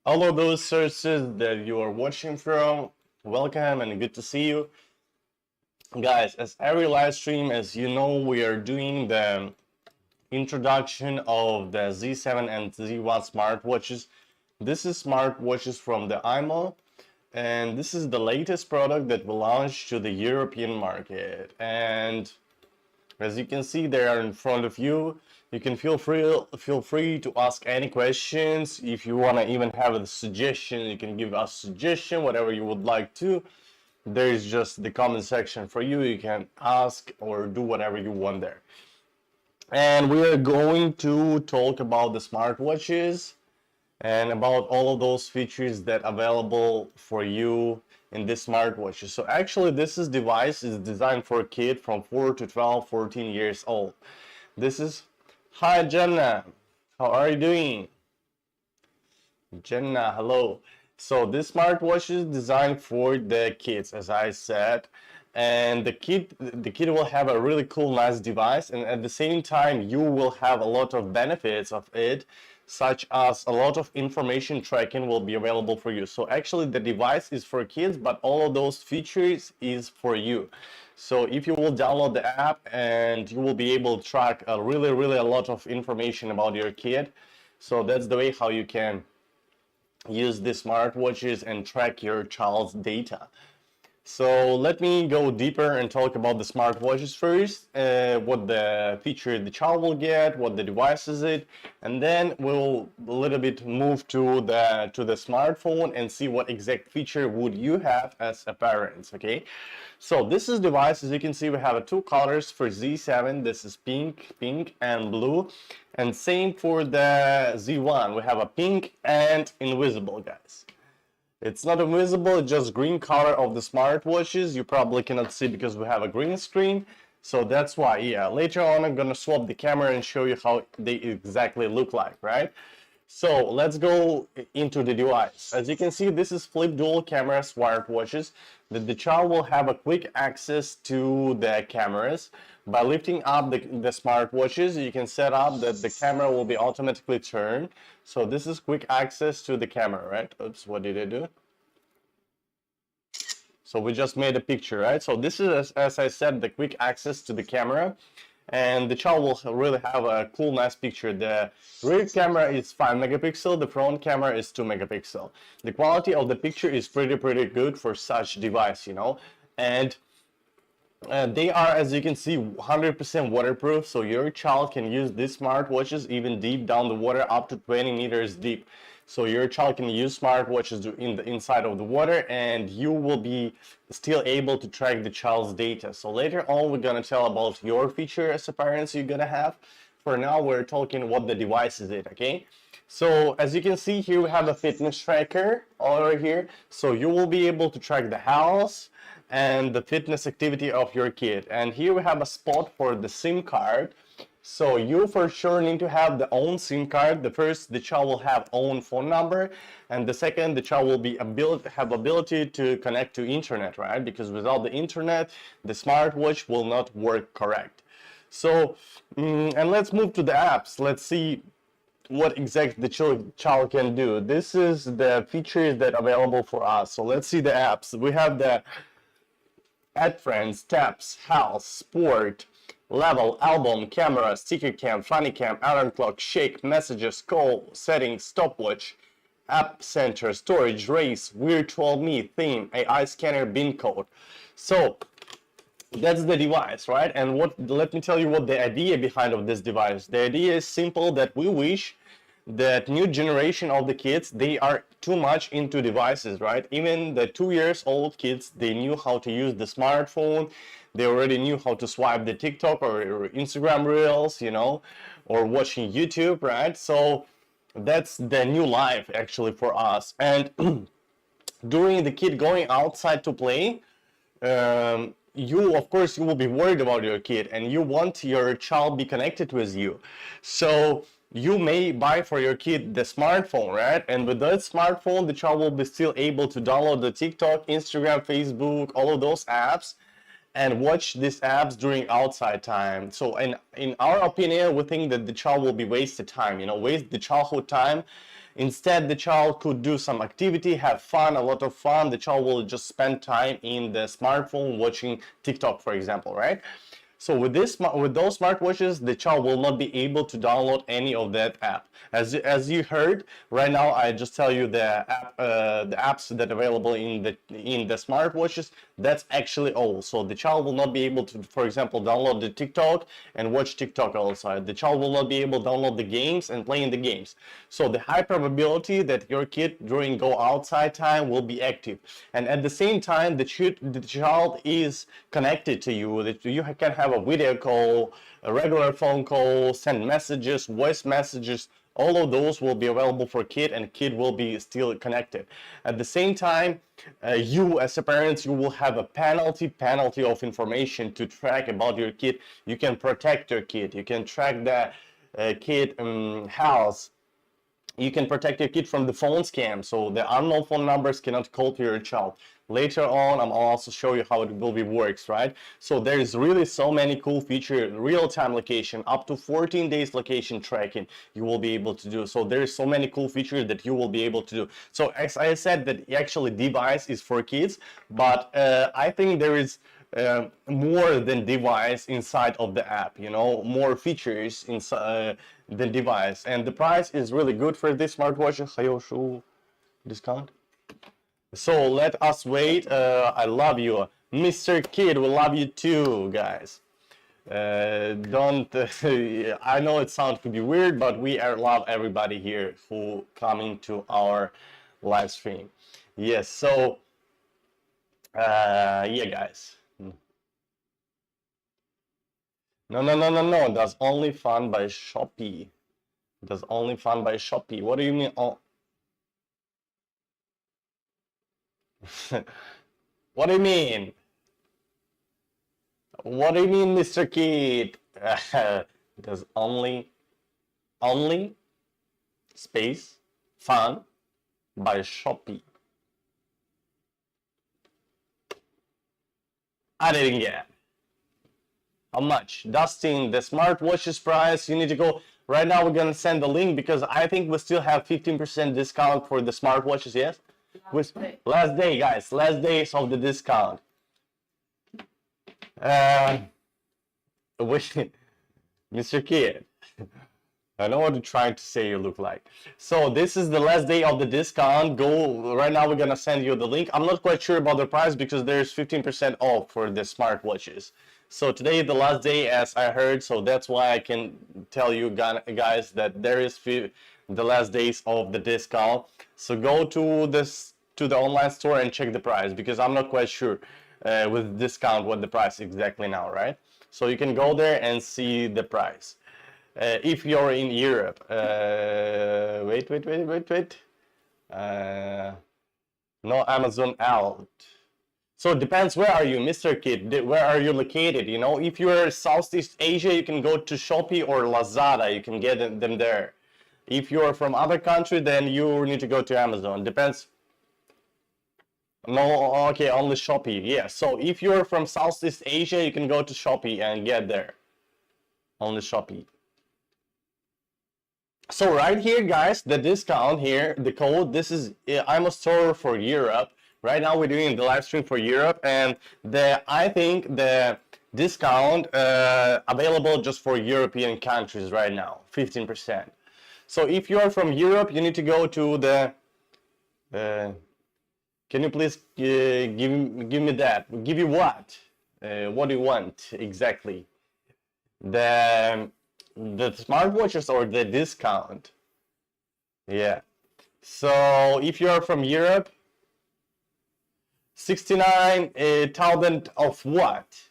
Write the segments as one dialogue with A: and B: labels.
A: All of those sources that you are watching from, welcome and good to see you. Guys, as every live stream, as you know, we are doing the introduction of the Z7 and Z1 smartwatches. This is smartwatches from the imoo, and this is the latest product that we launched to the European market. And as you can see, they are in front of you. You can feel free to ask any questions. If you want to even have a suggestion, you can give us suggestion, whatever you would like to. There's just the comment section for you. You can ask or do whatever you want there. And we are going to talk about the smartwatches and about all of those features that are available for you in this smartwatch. So actually this device is designed for a kid from 4 to 12, 14 years old. This is, hi Jenna, how are you doing? Jenna, hello. So this smartwatch is designed for the kids, as I said, and the kid will have a really cool, nice device, and at the same time you will have a lot of benefits of it, such as a lot of information tracking will be available for you. So actually the device is for kids, but all of those features is for you. So if you will download the app, and you will be able to track really a lot of information about your kid. So that's the way how you can use the smartwatches and track your child's data. So let me go deeper and talk about the smartwatches first, what the feature the child will get, what the device is it, and then we'll a little bit move to the smartphone and see what exact feature would you have as a parent. Okay, so this is device. As you can see, we have two colors for Z7. This is pink and blue, and same for the Z1. We have a pink and invisible, guys. It's not invisible, it's just green color of the smartwatches. You probably cannot see because we have a green screen. So that's why, yeah, later on I'm gonna swap the camera and show you how they exactly look like, right? So let's go into the device. As you can see, this is flip dual camera smartwatches that the child will have a quick access to the cameras. By lifting up the smartwatches, you can set up that the camera will be automatically turned. So this is quick access to the camera, right? Oops, what did I do? So we just made a picture, right? So this is, as I said, the quick access to the camera. And the child will really have a cool, nice picture. The rear camera is 5 megapixel, the front camera is 2 megapixel. The quality of the picture is pretty good for such device, you know. And they are, as you can see, 100% waterproof, so your child can use these smartwatches even deep down the water, up to 20 meters deep. So your child can use smartwatches in the inside of the water, and you will be still able to track the child's data. So later on, we're gonna tell about your feature as a parent you're gonna have. For now, we're talking what the device is it, okay? So as you can see here, we have a fitness tracker over here. So you will be able to track the house and the fitness activity of your kid. And here we have a spot for the SIM card. So you for sure need to have the own SIM card. The first, the child will have own phone number, and the second, the child will be have ability to connect to internet, right? Because without the internet, the smartwatch will not work correct. So, and let's move to the apps. Let's see what exactly the child can do. This is the features that are available for us. So let's see the apps. We have the Add Friends, Taps, House, Sport, Level, Album, Camera, Sticker Cam, Funny Cam, Alarm Clock, Shake, Messages, Call, Settings, Stopwatch, App Center, Storage, Race, Virtual Me, Theme, AI Scanner, Bin Code. So that's the device, right? And let me tell you what the idea behind of this device. The idea is simple, that we wish that new generation of the kids, they are too much into devices, right? Even the 2 years old kids, they knew how to use the smartphone. They already knew how to swipe the TikTok or Instagram reels, you know, or watching YouTube, right? So that's the new life actually for us. And during the kid going outside to play, you, of course, you will be worried about your kid, and you want your child be connected with you. So you may buy for your kid the smartphone, right? And with that smartphone, the child will be still able to download the TikTok, Instagram, Facebook, all of those apps, and watch these apps during outside time. So in our opinion, we think that the child will be wasted time, you know, waste the childhood time Instead, the child could do some activity, have fun, a lot of fun. The child will just spend time in the smartphone watching TikTok, for example, right? So with those smartwatches, the child will not be able to download any of that app. As you heard, right now I just tell you the apps that are available in the smartwatches. That's actually all. So the child will not be able to, for example, download the TikTok and watch TikTok outside. The child will not be able to download the games and play in the games. So the high probability that your kid during go outside time will be active, and at the same time the child is connected to you. That you can have a video call, a regular phone call, send messages, voice messages. All of those will be available for kid, and kid will be still connected. At the same time, you as a parent, you will have a penalty of information to track about your kid. You can protect your kid. You can track the kid health. You can protect your kid from the phone scam, so the unknown phone numbers cannot call to your child. Later on, I'll also show you how it will be works, right? So there's really so many cool features, real-time location, up to 14 days location tracking you will be able to do. So there's so many cool features that you will be able to do. So as I said, that actually device is for kids, but I think there is more than device inside of the app, you know, more features inside the device, and the price is really good for this smartwatch. Hayoshu discount. So let us wait. I love you, Mr. Kid. We love you too, guys. Don't I know it sounds could be weird, but we love everybody here who coming to our live stream. Yes, so yeah, guys. No. That's only found by Shopee. That's only found by Shopee. What do you mean? Oh. What do you mean? What do you mean, Mr. Kid? There's only space found by Shopee. I didn't get it. How much? Dustin, the smartwatches price, you need to go. Right now we're gonna send the link because I think we still have 15% discount for the smartwatches, yes? Last day, guys, last days of the discount. Mr. Kid, I know what you're trying to say you look like. So this is the last day of the discount. Go right now, we're gonna send you the link. I'm not quite sure about the price because there's 15% off for the smartwatches. So today is the last day, as I heard, so that's why I can tell you guys that there is the last days of the discount. So go to the online store and check the price, because I'm not quite sure with discount what the price exactly now, right? So you can go there and see the price. If you're in Europe, wait. No Amazon out. So it depends, where are you, Mr. Kid? Where are you located? You know, if you're Southeast Asia, you can go to Shopee or Lazada. You can get them there. If you're from other country, then you need to go to Amazon. Depends. No, okay, only Shopee. Yeah, so if you're from Southeast Asia, you can go to Shopee and get there. Only Shopee. So right here, guys, the discount here, the code, this is imoo store for Europe. Right now we're doing the live stream for Europe, and I think the discount available just for European countries right now, 15%. So if you're from Europe, you need to go to the can you please give me that? Give you what? What do you want exactly? The smartwatches or the discount? Yeah. So if you're from Europe, 69,000 of what?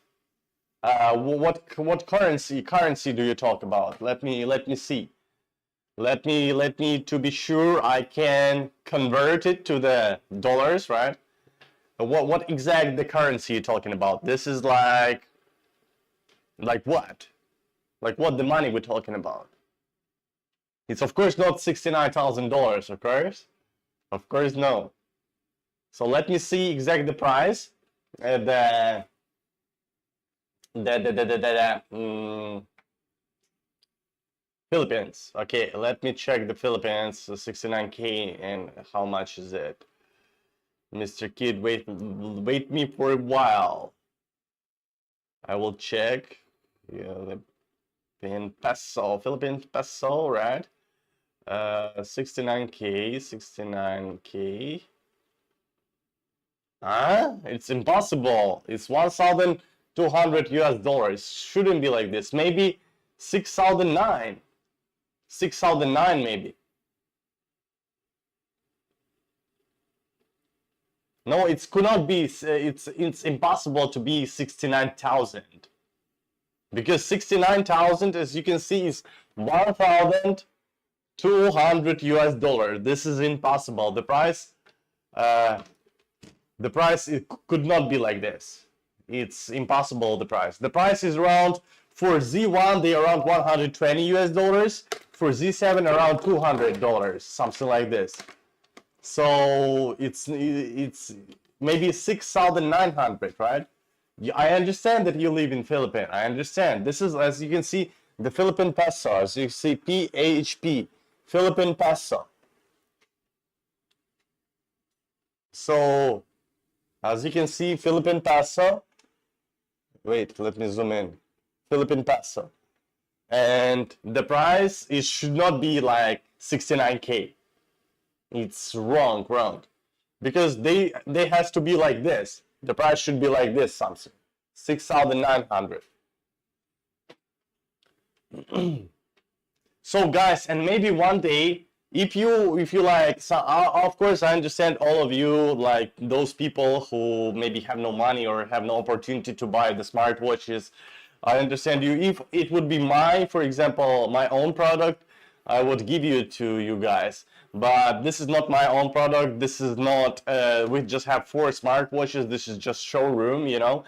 A: What currency do you talk about? Let me see. Let me to be sure I can convert it to the dollars, right? What exact the currency you're talking about? This is like what? Like what the money we're talking about? It's of course not $69,000, of course. Of course no. So let me see exact the price. Philippines. Okay, let me check the Philippines. 69K, and how much is it? Mr. Kid, wait me for a while. I will check. Yeah, the Philippine peso, right? 69K, 69K. Huh? It's impossible. It's 1,200 US dollars. Shouldn't be like this. Maybe 6,009. 6,009 maybe. No, it could not be. It's impossible to be 69,000. Because 69,000, as you can see, is 1,200 US dollars. This is impossible. The price it could not be like this. It's impossible. The price is around, for Z1 they are around 120 US dollars, for Z7 around $200, something like this. So it's maybe 6,900, right? I understand that you live in Philippines. I understand. This is, as you can see, the Philippine peso. As you see, PHP, Philippine peso. So, as you can see, Philippine peso. Wait, let me zoom in. Philippine peso. And the price, it should not be like 69K. It's wrong. Because they has to be like this. The price should be like this, something. 6,900. So guys, and maybe one day, if you like, so of course I understand all of you, like those people who maybe have no money or have no opportunity to buy the smartwatches. I understand you. If it would be for example, my own product, I would give you to you guys. But this is not my own product. This is not, we just have 4 smartwatches. This is just showroom, you know.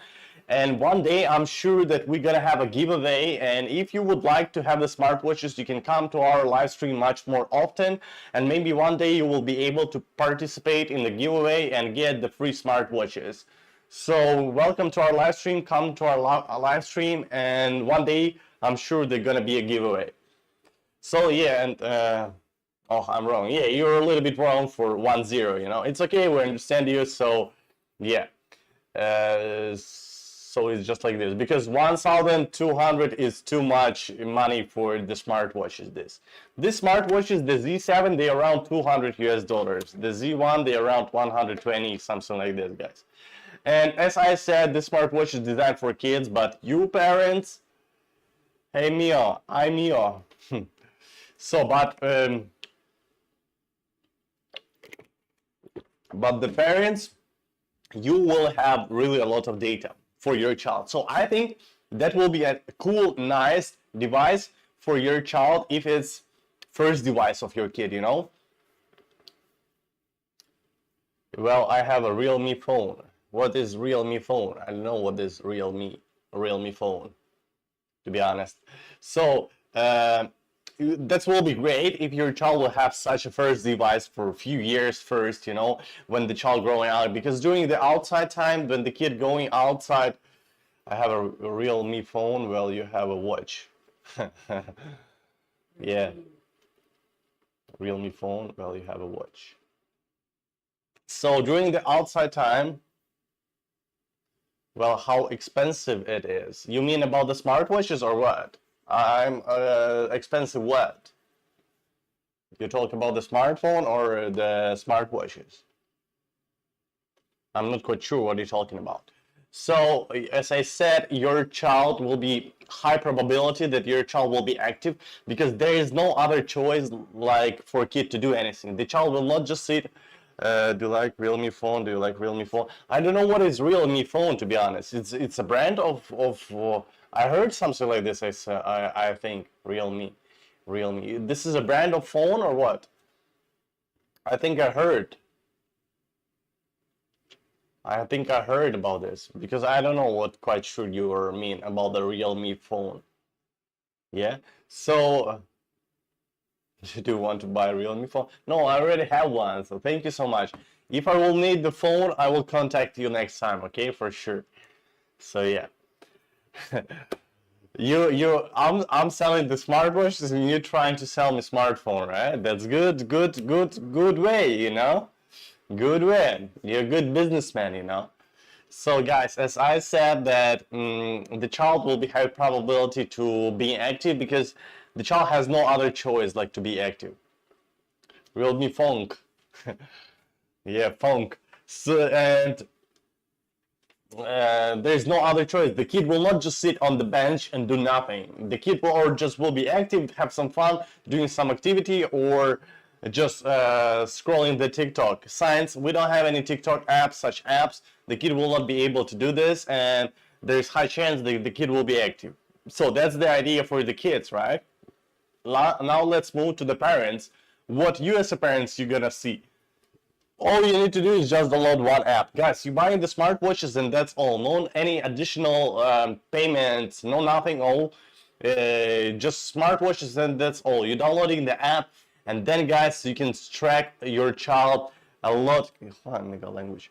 A: And one day I'm sure that we're gonna have a giveaway, and if you would like to have the smartwatches, you can come to our live stream much more often, and maybe one day you will be able to participate in the giveaway and get the free smartwatches. So welcome to our live stream. Come to our live stream, and one day I'm sure there's gonna be a giveaway. So yeah, and oh, I'm wrong. Yeah, you're a little bit wrong for 1-0, you know. It's okay, we understand you. So yeah, so it's just like this, because 1,200 is too much money for the smartwatches. This smartwatches, the Z7, they around 200 US dollars. The Z1, they around 120, something like this, guys. And as I said, this smartwatch is designed for kids, but you parents, hey Mio, I'm Mio. So, but the parents, you will have really a lot of data for your child. So I think that will be a cool, nice device for your child if it's first device of your kid, you know. Well, I have a Realme phone. What is Realme phone? I don't know what is Realme phone, to be honest. So that will be great if your child will have such a first device for a few years first, you know, when the child growing out, because during the outside time, when the kid going outside, I have a Realme phone. Well, you have a watch. Yeah, Realme phone. Well, you have a watch. So during the outside time, well, how expensive it is. You mean about the smartwatches or what? I'm expensive what? You talk about the smartphone or the smartwatches? I'm not quite sure what you're talking about. So, as I said, your child will be high probability that your child will be active, because there is no other choice like for a kid to do anything. The child will not just sit, do you like Realme phone? Do you like Realme phone? I don't know what is Realme phone, to be honest. It's a brand of I heard something like this. I think Realme. This is a brand of phone or what? I think I heard. I think I heard about this, because I don't know what quite sure you mean about the Realme phone. Yeah. So do you want to buy a Realme phone? No, I already have one. So thank you so much. If I will need the phone, I will contact you next time. Okay, for sure. So yeah. I'm selling the smartwatches and you're trying to sell me smartphone, right? That's good way, you know? Good way. You're a good businessman, you know? So guys, as I said that the child will be high probability to be active because the child has no other choice like to be active. Will be funk. Yeah, funk. So, and there's no other choice. The kid will not just sit on the bench and do nothing. The kid will or just will be active, have some fun, doing some activity, or just scrolling the TikTok. Science, we don't have any TikTok apps, such apps. The kid will not be able to do this, and there's high chance the kid will be active. So that's the idea for the kids, right? Now let's move to the parents. What you as a parents you're gonna see? All you need to do is just download one app. Guys, you buying the smartwatches and that's all. No any additional payments, no nothing, all. Just smartwatches and that's all. You're downloading the app and then guys, you can track your child a lot. Language.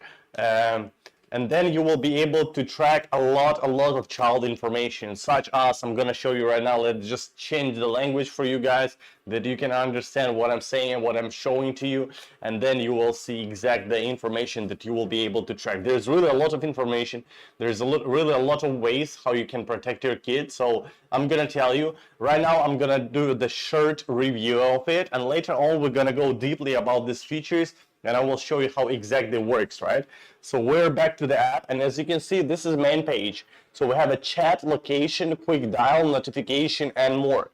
A: And then you will be able to track a lot of child information, such as I'm gonna show you right now. Let's just change the language for you guys that you can understand what I'm saying and what I'm showing to you, and then you will see exact the information that you will be able to track. There's really a lot of information. There's really a lot of ways how you can protect your kids. So I'm gonna tell you right now. I'm gonna do the short review of it, and later on we're gonna go deeply about these features and I will show you how exactly it works, right? So we're back to the app, and as you can see, this is main page. So we have a chat, location, quick dial, notification, and more.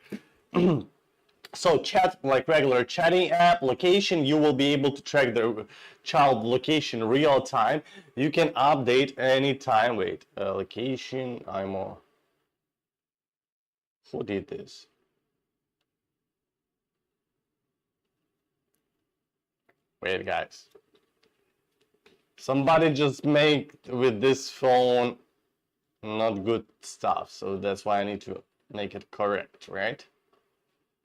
A: So chat, like regular chatting app, location, you will be able to track the child location real time. You can update anytime. Wait, location, imoo. Who did this? Wait, guys. Somebody just made with this phone not good stuff, so that's why I need to make it correct, right?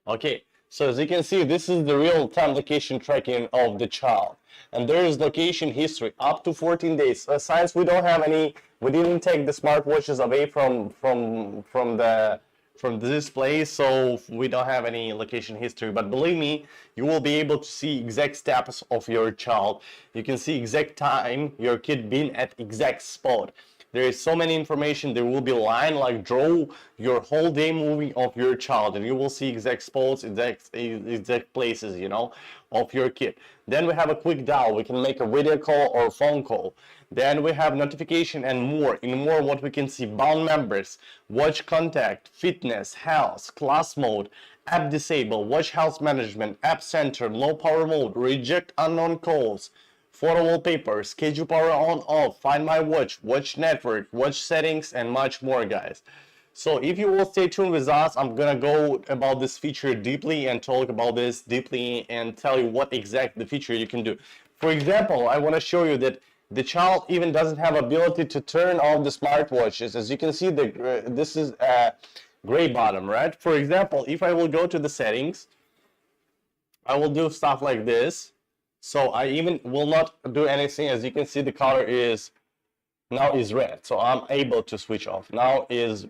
A: Okay, so as you can see, this is the real-time location tracking of the child, and there is location history up to 14 days. Since we don't have any, we didn't take the smartwatches away from the display, so we don't have any location history. But believe me, you will be able to see exact status of your child. You can see exact time your kid been at exact spot. There is so many information. There will be line like draw your whole day movie of your child, and you will see exact spots, exact places, you know, of your kid. Then we have a quick dial. We can make a video call or phone call. Then we have notification and more. In more, what we can see: bound members, watch contact, fitness, health, class mode, app disable, watch health management, app center, low power mode, reject unknown calls, photo wallpaper, schedule power on off, find my watch, watch network, watch settings, and much more, guys. So if you will stay tuned with us, I'm gonna go about this feature deeply and talk about this deeply and tell you what exact the feature you can do. For example, I want to show you that the child even doesn't have ability to turn off the smartwatches. As you can see, this is a gray bottom, right? For example, if I will go to the settings, I will do stuff like this. So I even will not do anything. As you can see, the color is now is red, so I'm able to switch off. Now is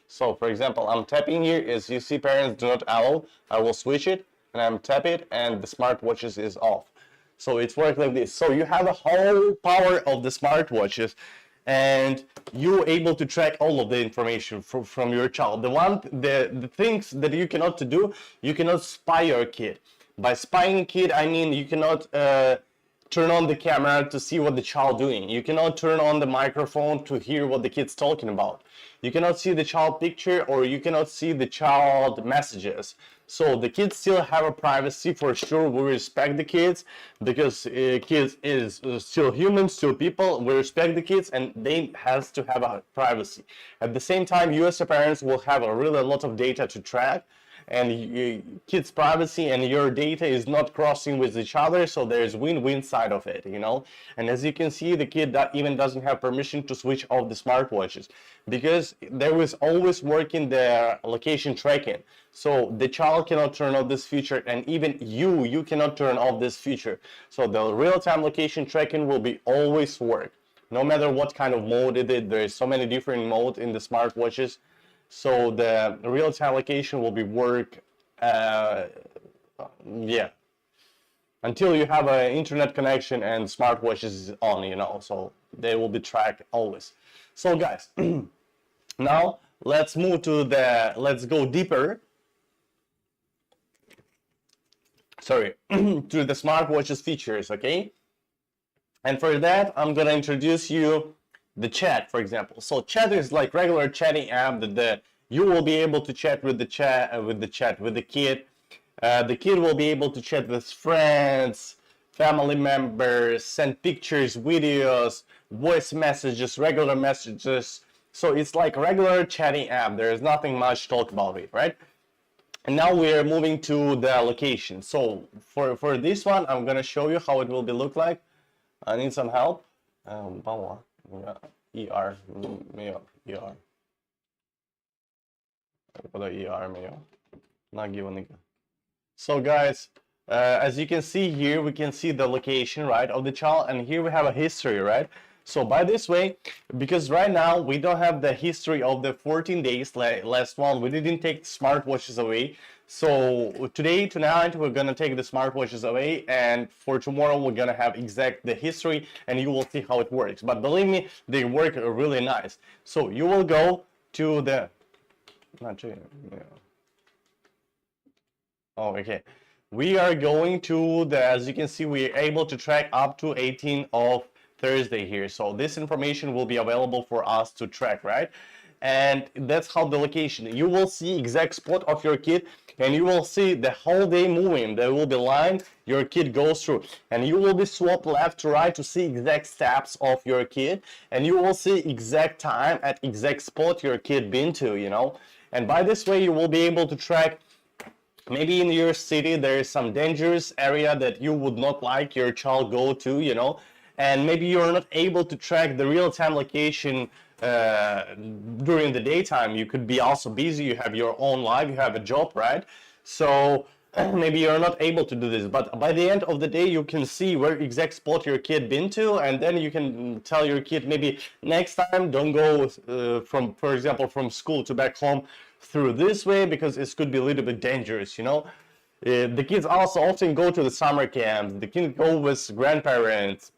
A: so for example, I'm tapping here. As you see, parents do not allow. I will switch it and I'm tap it and the smartwatches is off. So it's work like this. So you have a whole power of the smartwatches, and you're able to track all of the information from your child. The things that you cannot do, you cannot spy your kid. By spying kid, I mean you cannot turn on the camera to see what the child doing. You cannot turn on the microphone to hear what the kid's talking about. You cannot see the child picture, or you cannot see the child messages. So the kids still have a privacy. For sure, we respect the kids, because kids is still humans, still people. We respect the kids, and they has to have a privacy. At the same time, you as a parents will have a really lot of data to track, and kids' privacy and your data is not crossing with each other, so there's win-win side of it, you know. And as you can see, the kid that even doesn't have permission to switch off the smartwatches, because there was always working the location tracking. So the child cannot turn off this feature, and even you cannot turn off this feature. So the real-time location tracking will be always work. no matter what kind of mode it is. There's so many different modes in the smartwatches. So the real-time location will be work, yeah, until you have an internet connection and smartwatch is on, you know, so they will be tracked always. So guys, now let's move to let's go deeper, sorry, to the smartwatches features, okay? And for that, I'm gonna introduce you the chat, for example. So chat is like regular chatting app that you will be able to chat with the kid. The kid will be able to chat with friends, family members, send pictures, videos, voice messages, regular messages. So it's like regular chatting app. There is nothing much to talk about it, right? And now we're moving to the location. So for this one, I'm gonna show you how it will be look like. I need some help. ER 没有 ER 我的 ER 没有 not give 那个 So guys, as you can see here, we can see the location, right, of the child, and here we have a history, right? So by this way, because right now we don't have the history of the 14 days last one, we didn't take smartwatches away. So today, tonight, we're gonna take the smartwatches away, and for tomorrow we're gonna have the history, and you will see how it works. But believe me, they work really nice. So you will go to the oh, okay. We are going to as you can see, we are able to track up to 18th of Thursday here. So this information will be available for us to track, right? And that's how the location. You will see exact spot of your kid, and you will see the whole day moving. There will be line your kid goes through, and you will be swapped left to right to see exact steps of your kid, and you will see exact time at exact spot your kid been to, you know. And by this way, you will be able to track. Maybe in your city there is some dangerous area that you would not like your child go to, you know, and maybe you're not able to track the real-time location during the daytime. You could be also busy, you have your own life, you have a job, right? So maybe you're not able to do this, but by the end of the day you can see where exact spot your kid been to, and then you can tell your kid maybe next time don't go from, for example, from school to back home through this way, because it could be a little bit dangerous, you know. The kids also often go to the summer camps, the kids go with grandparents,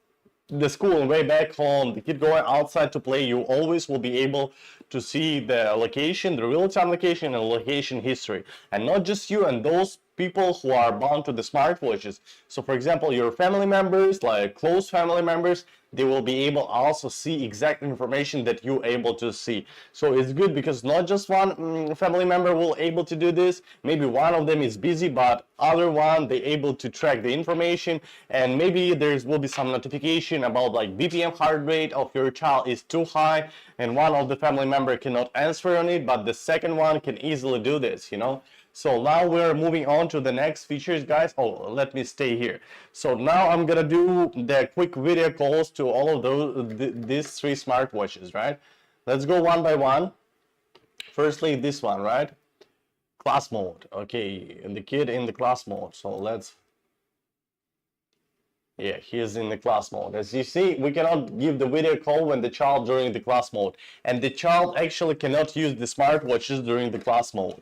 A: the school way back home, the kid going outside to play. You always will be able to see the location, the real-time location and location history, and not just you and those people who are bound to the smartwatches. So for example, your family members, like close family members, they will be able also see exact information that you're able to see. So it's good because not just one family member will able to do this. Maybe one of them is busy, but other one they able to track the information, and maybe there will be some notification about like BPM heart rate of your child is too high, and one of the family member cannot answer on it, but the second one can easily do this, you know. So now we're moving on to the next features, guys. Oh, let me stay here. So now I'm gonna do the quick video calls to all of these three smartwatches, right? Let's go one by one. Firstly, this one, right? Class mode. Okay, and the kid in the class mode. So let's, yeah, he's in the class mode. As you see, we cannot give the video call when the child during the class mode, and the child actually cannot use the smartwatches during the class mode.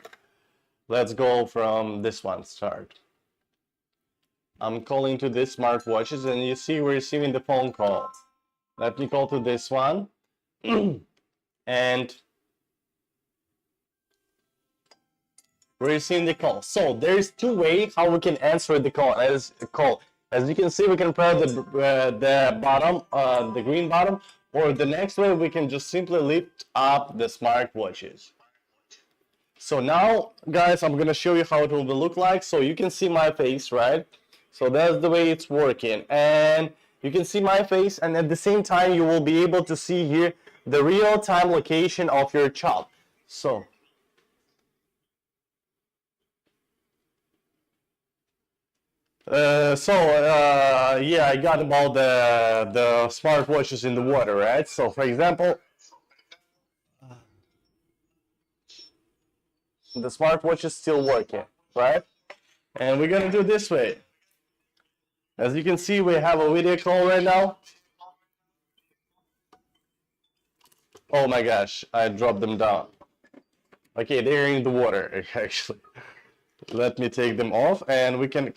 A: Let's go from this one, start. I'm calling to this smartwatches, and you see we're receiving the phone call. Let me call to this one. And we're receiving the call. So there's two ways how we can answer the call. As you can see, we can press the bottom, the green bottom, or the next way we can just simply lift up the smartwatches. So now, guys, I'm gonna show you how it will look like. So you can see my face, right? So that's the way it's working, and you can see my face, and at the same time you will be able to see here the real-time location of your child. So yeah, I got about the smartwatches in the water, right? So for example, the smartwatch is still working, right? And we're gonna do it this way. As you can see, we have a video call right now. Oh my gosh, I dropped them down. Okay, they're in the water actually. Let me take them off, and we can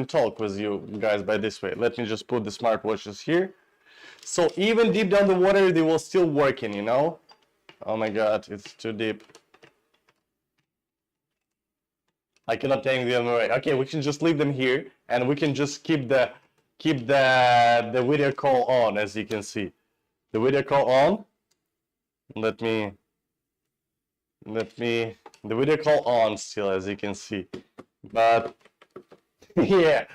A: talk with you guys by this way. Let me just put the smartwatches here. So even deep down the water, they will still working, you know? Oh my god, it's too deep. I cannot take them away. Okay, we can just leave them here, and we can just keep the video call on, as you can see. The video call on. Let me the video call on still, as you can see. But yeah,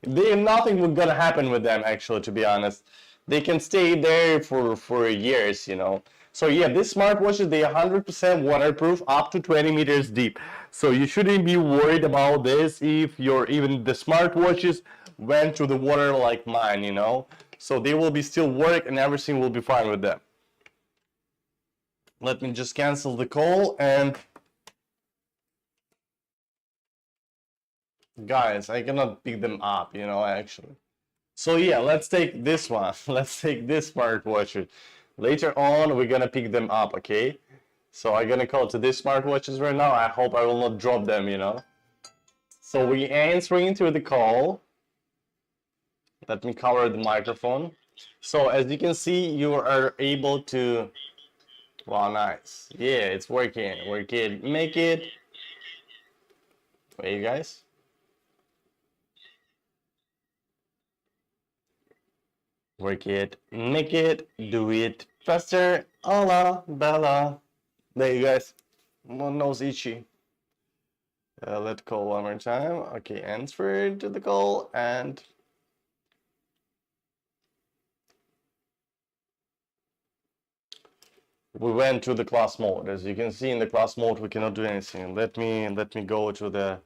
A: nothing was gonna happen with them actually, to be honest. They can stay there for years, you know. So yeah, this smartwatches, they are 100% waterproof up to 20 meters deep. So you shouldn't be worried about this if even the smartwatches went to the water like mine, you know. So they will be still work and everything will be fine with them. Let me just cancel the call, and guys, I cannot pick them up, you know, actually. So yeah, let's take this one. Let's take this smartwatch. Later on, we're gonna pick them up, okay? So I'm gonna call to these smartwatches right now. I hope I will not drop them, you know. So we answering to the call. Let me cover the microphone. So as you can see, you are able to. Wow, nice. Yeah, it's working. Working. Make it. Wait, you guys. Work it. Make it. Do it faster. Hola, Bella. There you guys. One nose itchy. Let's call one more time. Okay, answer to the call, and we went to the class mode. As you can see, in the class mode we cannot do anything. Let me go to the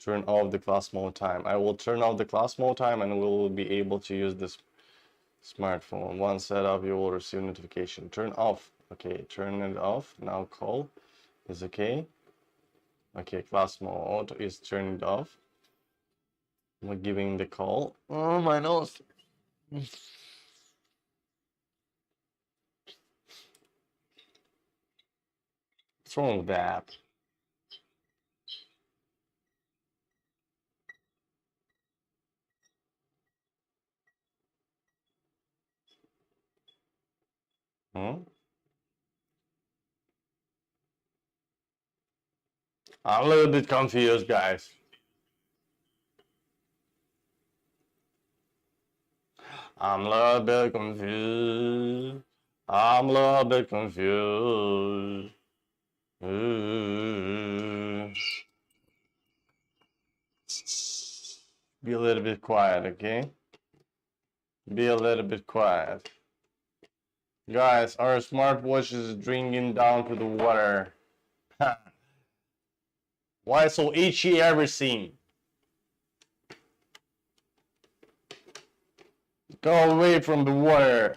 A: turn off the class mode time. I will turn off the class mode time, and we will be able to use this smartphone. Once set up, you will receive notification. Turn off. Okay, turn it off. Now call is okay. Okay, class mode is turned off. We're giving the call. Oh, my nose. What's wrong with that? Hmm? I'm a little bit confused, guys. I'm a little bit confused. I'm a little bit confused. Ooh. Be a little bit quiet, okay? Be a little bit quiet. Guys, our smartwatch is drinking down to the water. Why so itchy everything? Go away from the water.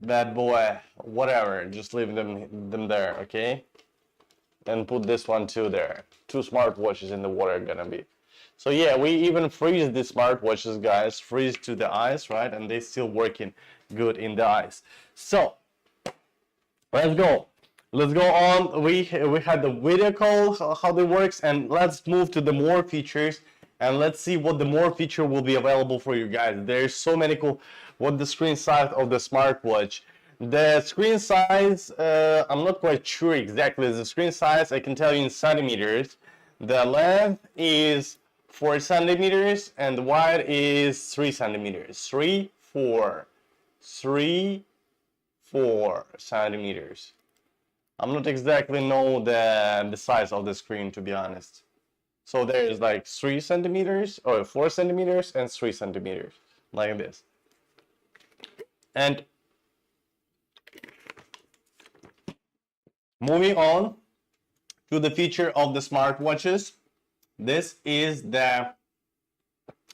A: Bad boy. Whatever. Just leave them there, okay? And put this one too there. 2 smartwatches in the water gonna be. So yeah, we even freeze the smartwatches, guys. Freeze to the ice, right? And they still working good in the ice. So let's go. Let's go on. We had the video call, how that works, and let's move to the more features, and let's see what the more feature will be available for you guys. There's so many cool. What the screen size of the smartwatch. The screen size, I'm not quite sure exactly the screen size. I can tell you in centimeters. The length is 4 centimeters and the wide is 3 centimeters. 3, 4, 3, 4 centimeters. I'm not exactly know the size of the screen, to be honest. So there's like 3 centimeters or 4 centimeters and 3 centimeters, like this. And moving on to the feature of the smartwatches, this is the,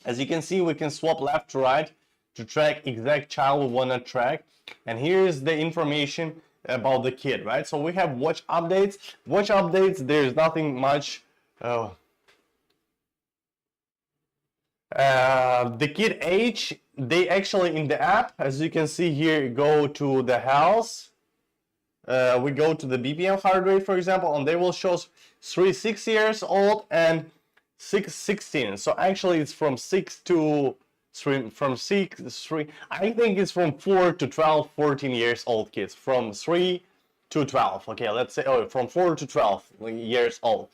A: as you can see, we can swap left to right to track exact child we want to track. And here's the information about the kid, right? So we have watch updates. Watch updates, there's nothing much. The kid age, they actually in the app, as you can see here, go to the house. We go to the BPM heart rate, for example, and they will show 6 years old and 16. So actually it's from 6 to 3, from 6, 3, I think it's from 4 to 12, 14 years old kids, from 3 to 12. Okay, let's say, oh, from 4 to 12 years old.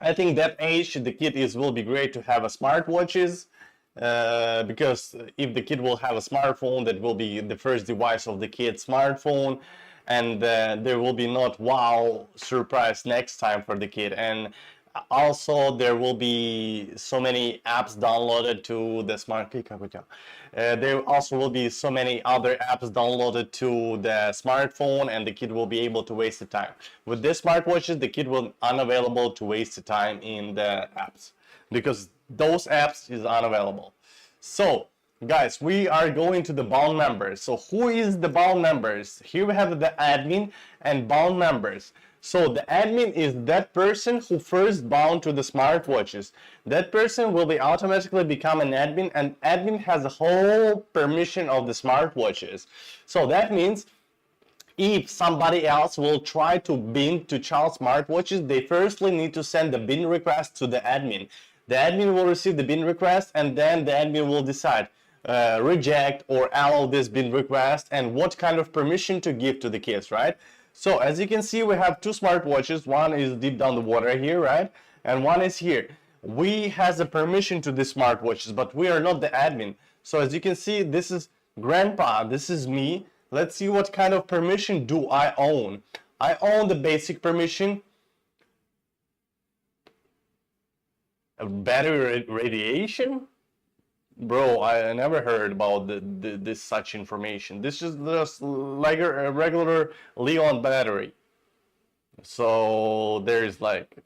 A: I think that age the kid will be great to have a smartwatches, because if the kid will have a smartphone, that will be the first device of the kid's smartphone, and there will be not wow surprise next time for the kid. And also there will be so many apps downloaded to the there also will be so many other apps downloaded to the smartphone, and the kid will be able to waste the time. With this smartwatches, the kid will unavailable to waste the time in the apps, because those apps is unavailable. So guys, we are going to the bound members. So who is the bound members? Here we have the admin and bound members. So the admin is that person who first bound to the smartwatches. That person will be automatically become an admin, and admin has a whole permission of the smartwatches. So that means if somebody else will try to bin to child smartwatches, they firstly need to send the bin request to the admin. The admin will receive the bin request, and then the admin will decide reject or allow this bin request and what kind of permission to give to the kids, right? So as you can see, we have two smartwatches. One is deep down the water here, right? And one is here. We has a permission to the smartwatches, but we are not the admin. So as you can see, this is grandpa, this is me. Let's see what kind of permission do I own. I own the basic permission. Battery radiation? Bro, I never heard about this such information. This is just like a regular Leon battery. So there's like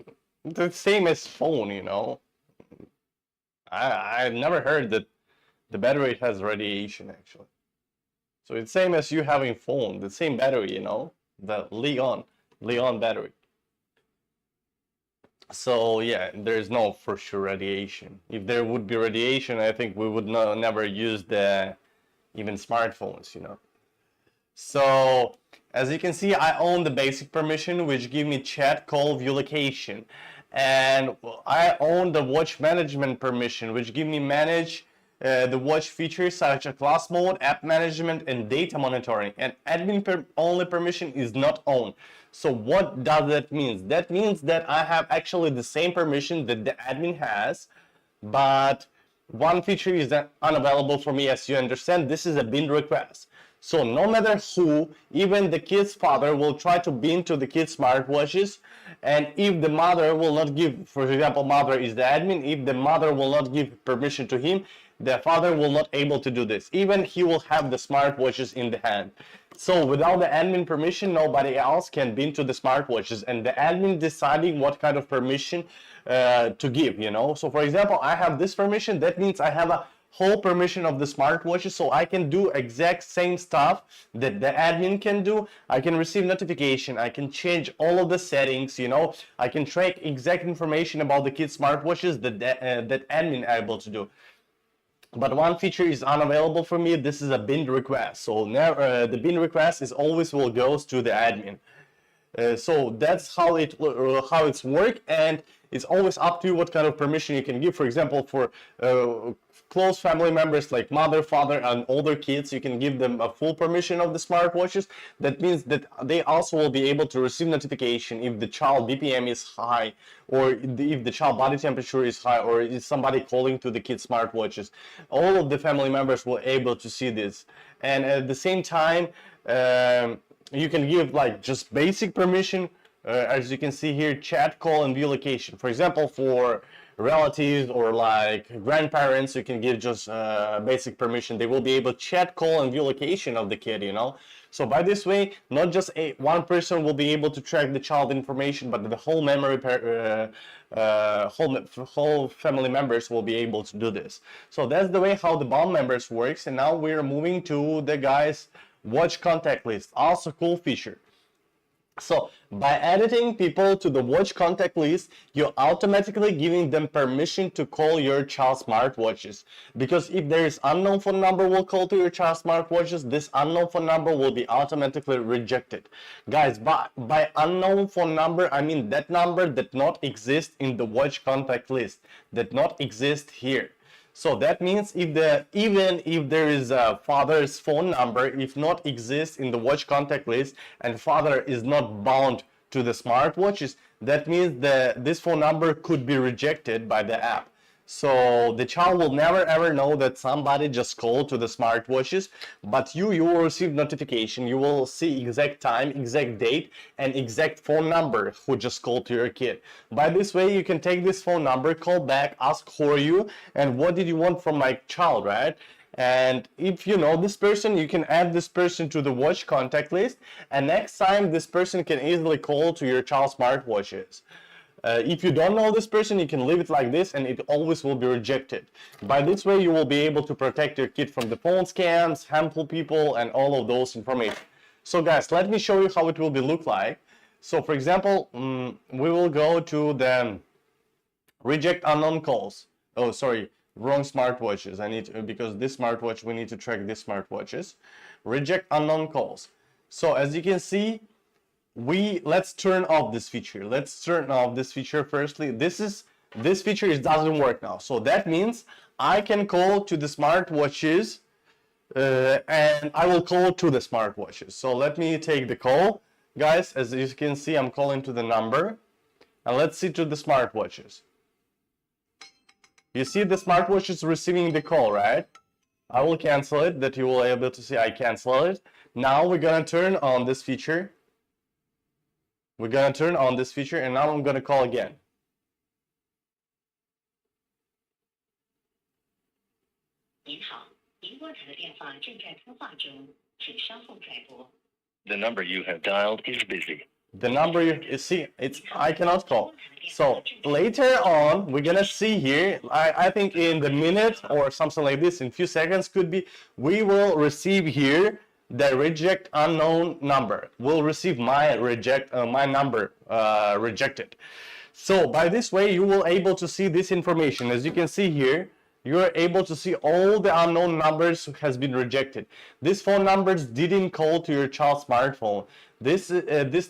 A: the same as phone, you know. I've never heard that the battery has radiation actually. So it's same as you having phone, the same battery, you know, the Leon battery. So yeah, there's no for sure radiation. If there would be radiation, I think we would never use the even smartphones, you know. So as you can see, I own the basic permission, which give me chat, call, view location, and I own the watch management permission, which give me manage the watch features such as class mode, app management, and data monitoring. And admin only permission is not owned. So what does that mean? That means that I have actually the same permission that the admin has, but one feature is unavailable for me. As you understand, this is a bin request. So no matter who, even the kid's father will try to bin to the kid's smartwatches, and if the mother will not give, for example, mother is the admin, if the mother will not give permission to him, the father will not able to do this. Even he will have the smartwatches in the hand. So without the admin permission, nobody else can bin to the smartwatches, and the admin deciding what kind of permission to give, you know. So for example, I have this permission, that means I have a whole permission of the smartwatches, so I can do exact same stuff that the admin can do. I can receive notification, I can change all of the settings, you know, I can track exact information about the kids smartwatches that admin able to do. But one feature is unavailable for me. This is a bin request. So never, the bin request is always will goes to the admin. So that's how it's work, and it's always up to you what kind of permission you can give. For example, for close family members like mother, father, and older kids, you can give them a full permission of the smartwatches. That means that they also will be able to receive notification if the child BPM is high, or if the child body temperature is high, or is somebody calling to the kids smartwatches. All of the family members will able to see this. And at the same time, you can give like just basic permission, as you can see here, chat, call, and view location. For example, for relatives or like grandparents, you can give just basic permission. They will be able to chat, call, and view location of the kid, you know. So by this way, not just one person will be able to track the child information, but the whole memory whole family members will be able to do this. So that's the way how the bound members works. And now we're moving to the guys watch contact list. Also cool feature. So by adding people to the watch contact list, you're automatically giving them permission to call your child smartwatches. Because if there is unknown phone number will call to your child smartwatches, this unknown phone number will be automatically rejected. Guys, by unknown phone number, I mean that number that not exist in the watch contact list, that not exist here. So that means even if there is a father's phone number, if not exists in the watch contact list and father is not bound to the smartwatches, that means that this phone number could be rejected by the app. So the child will never ever know that somebody just called to the smartwatches, but you will receive notification, you will see exact time, exact date, and exact phone number who just called to your kid. By this way, you can take this phone number, call back, ask who are you, and what did you want from my child, right? And if you know this person, you can add this person to the watch contact list, and next time this person can easily call to your child's smartwatches. If you don't know this person, you can leave it like this and it always will be rejected. By this way, you will be able to protect your kid from the phone scams, harmful people, and all of those information. So guys, let me show you how it will be look like. So for example, we will go to the reject unknown calls. Oh, sorry, wrong smartwatches. I need to, because this smartwatch, we need to track this smartwatches. Reject unknown calls. So as you can see, let's turn off this feature. Let's turn off this feature firstly. This feature doesn't work now. So that means I can call to the smartwatches and I will call to the smartwatches. So let me take the call. Guys, as you can see, I'm calling to the number. And let's see to the smartwatches. You see the smartwatch is receiving the call, right? I will cancel it, that you will be able to see I cancel it. Now we're gonna turn on this feature. We're gonna turn on this feature and now I'm gonna call again.
B: The number you have dialed is busy.
A: The number you see, I cannot call. So later on, we're gonna see here, I think in the minute or something like this, in few seconds could be, we will receive here the reject unknown number. We'll receive my number rejected. So by this way, you will able to see this information. As you can see here, you are able to see all the unknown numbers has been rejected. These phone numbers didn't call to your child's smartphone. These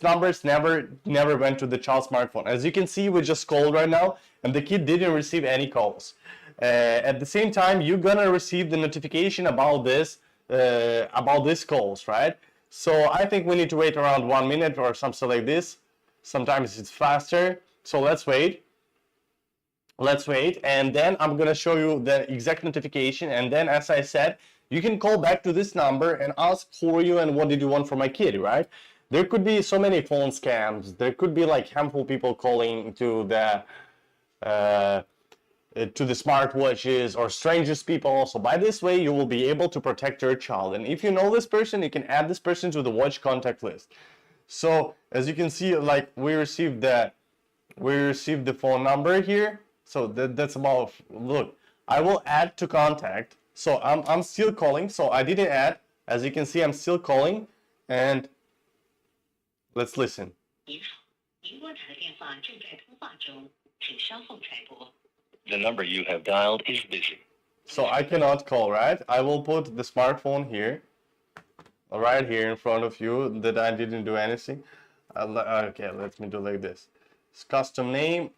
A: numbers never went to the child's smartphone. As you can see, we just called right now, and the kid didn't receive any calls. At the same time, you're gonna receive the notification about this calls, right? So I think we need to wait around 1 minute or something like this. Sometimes it's faster. So let's wait. And then I'm gonna show you the exact notification, and then as I said, you can call back to this number and ask who are you and what did you want from my kid, right? There could be so many phone scams. There could be like harmful people calling to the smartwatches or strangers people. So by this way, you will be able to protect your child. And if you know this person, you can add this person to the watch contact list. So as you can see, like we received the phone number here. So that's about, look, I will add to contact. So I'm still calling. So I didn't add. As you can see, I'm still calling. And let's listen.
B: The number you have dialed is busy.
A: So I cannot call, right? I will put the smartphone here, right here in front of you, that I didn't do anything. Okay, let me do like this. It's custom name.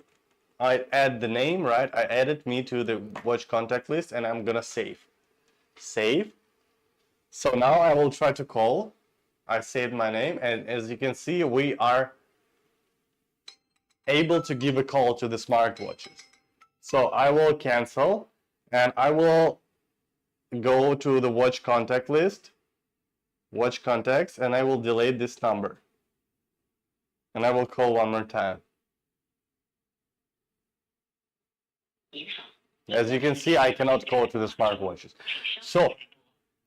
A: I add the name, right? I added me to the watch contact list, and I'm gonna save. Save. So now I will try to call. I saved my name, and as you can see, we are able to give a call to the smartwatches. So I will cancel, and I will go to the watch contact list, watch contacts, and I will delete this number. And I will call one more time. As you can see, I cannot call to the smartwatches. So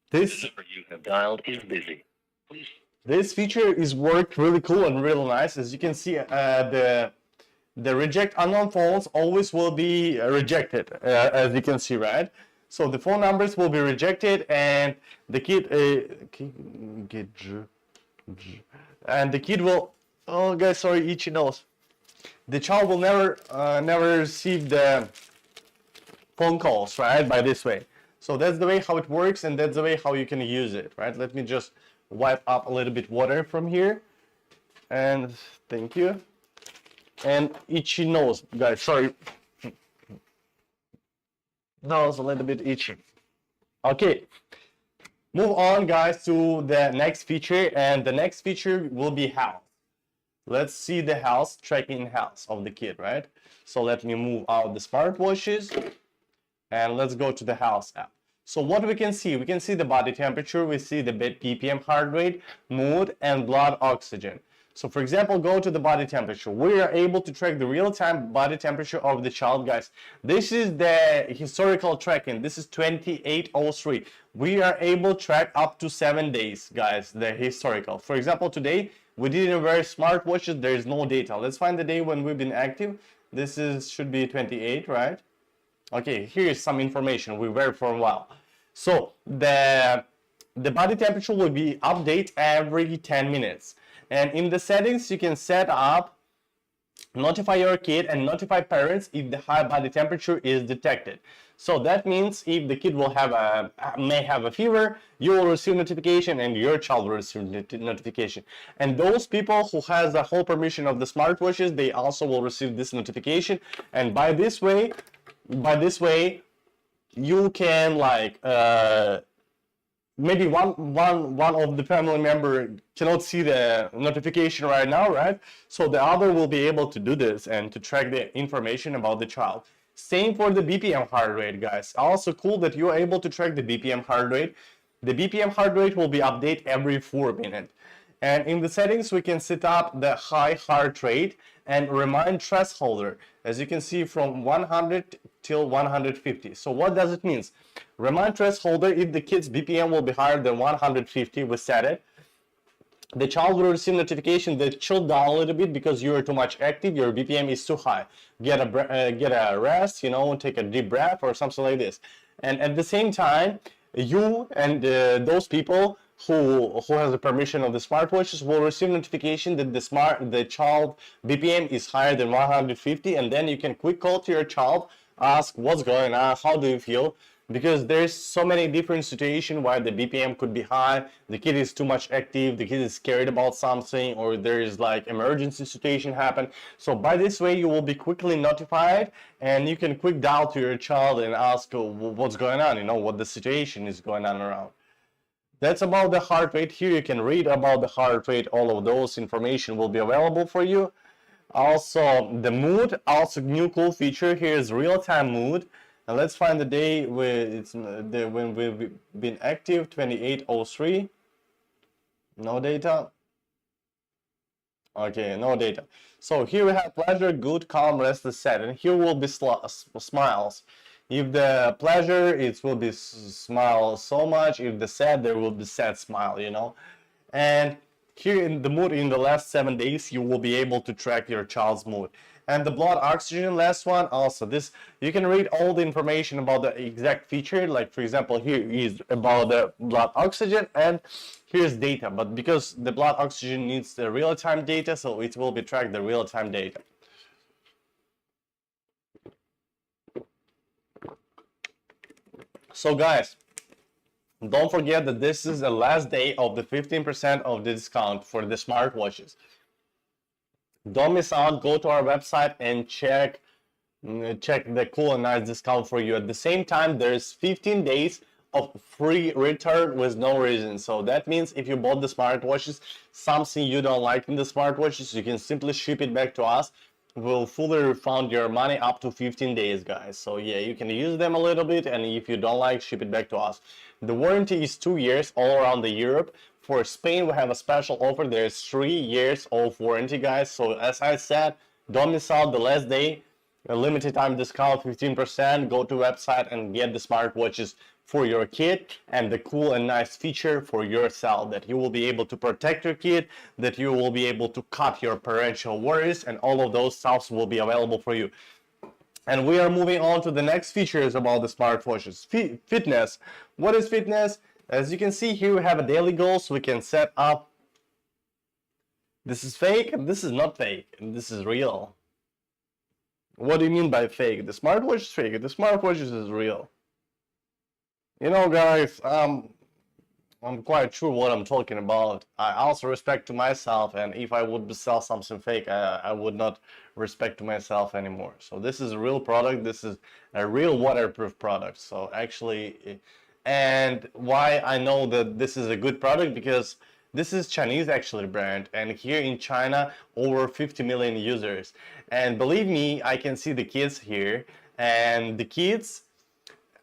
A: this
B: number you have dialed is busy.
A: This feature is worked really cool and really nice. As you can see, the reject unknown phones always will be rejected, as you can see, right? So the phone numbers will be rejected, and the kid will Oh guys, sorry, itchy nose. The child will never receive the phone calls, right, by this way. So that's the way how it works, and that's the way how you can use it, right? Let me just wipe up a little bit water from here, and thank you. And itchy nose, guys, sorry. Nose a little bit itchy. Okay, move on guys to the next feature, and the next feature will be health. Let's see the health, tracking health of the kid, right? So let me move out the smartwatches, and let's go to the health app. So what we can see the body temperature, we see the BPM, heart rate, mood, and blood oxygen. So for example, go to the body temperature. We are able to track the real-time body temperature of the child, guys. This is the historical tracking. This is 2803. We are able to track up to 7 days, guys, the historical. For example, today, we didn't wear smartwatches, there is no data. Let's find the day when we've been active. This should be 28, right? Okay, here is some information we wear for a while. So the body temperature will be updated every 10 minutes. And in the settings, you can set up notify your kid and notify parents if the high body temperature is detected. So that means if the kid will have may have a fever, you will receive notification and your child will receive notification. And those people who has the whole permission of the smartwatches, they also will receive this notification. And by this way, you can like maybe one of the family member cannot see the notification right now, right? So the other will be able to do this and to track the information about the child. Same for the BPM heart rate, guys. Also cool that you are able to track the BPM heart rate. The BPM heart rate will be updated every 4 minutes. And in the settings, we can set up the high heart rate and remind thresholder, as you can see, from 100 till 150. So what does it mean? Remind thresholder, if the kid's BPM will be higher than 150, we set it. The child will receive notification that chill down a little bit because you are too much active, your BPM is too high. Get a rest, you know, take a deep breath or something like this. And at the same time, you and those people who has the permission of the smartwatches will receive notification that the child BPM is higher than 150, and then you can quick call to your child, ask what's going on, how do you feel, because there's so many different situations why the BPM could be high, the kid is too much active, the kid is scared about something, or there is like emergency situation happen. So by this way you will be quickly notified and you can quick dial to your child and ask what's going on, you know, what the situation is going on around. That's about the heart rate. Here you can read about the heart rate. All of those information will be available for you. Also the mood, also new cool feature here is real-time mood. And let's find the day when we've been active, 2803. No data. Okay, no data. So here we have pleasure, good, calm, restless, sad, and here will be smiles. If the pleasure, it will be smile so much. If the sad, there will be sad smile, you know. And here in the mood, in the last 7 days, you will be able to track your child's mood. And the blood oxygen, last one, also this, you can read all the information about the exact feature. Like for example, here is about the blood oxygen, and here's data. But because the blood oxygen needs the real-time data, so it will be tracked the real-time data. So guys, don't forget that this is the last day of the 15% of the discount for the smartwatches. Don't miss out, go to our website and check the cool and nice discount for you. At the same time, there's 15 days of free return with no reason. So that means if you bought the smartwatches, something you don't like in the smartwatches, you can simply ship it back to us. We'll fully refund your money up to 15 days, guys. So yeah, you can use them a little bit, and if you don't like, ship it back to us. The warranty is 2 years all around the Europe. For Spain, we have a special offer. There's 3 years of warranty, guys. So as I said, don't miss out the last day. A limited time discount, 15%. Go to website and get the smartwatches for your kid, and the cool and nice feature for yourself, that you will be able to protect your kid, that you will be able to cut your parental worries, and all of those stuffs will be available for you. And we are moving on to the next features about the smartwatches. Fitness. What is fitness? As you can see here, we have a daily goals. We can set up This is fake, and this is not fake, and this is real. What do you mean by fake? The smartwatch is fake, the smartwatch is real. You know, guys, I'm quite sure what I'm talking about. I also respect to myself, and if I would sell something fake, I would not respect to myself anymore. So this is a real product. This is a real waterproof product. So actually, and why I know that this is a good product, because this is Chinese actually brand, and here in China over 50 million users. And believe me, I can see the kids here, and the kids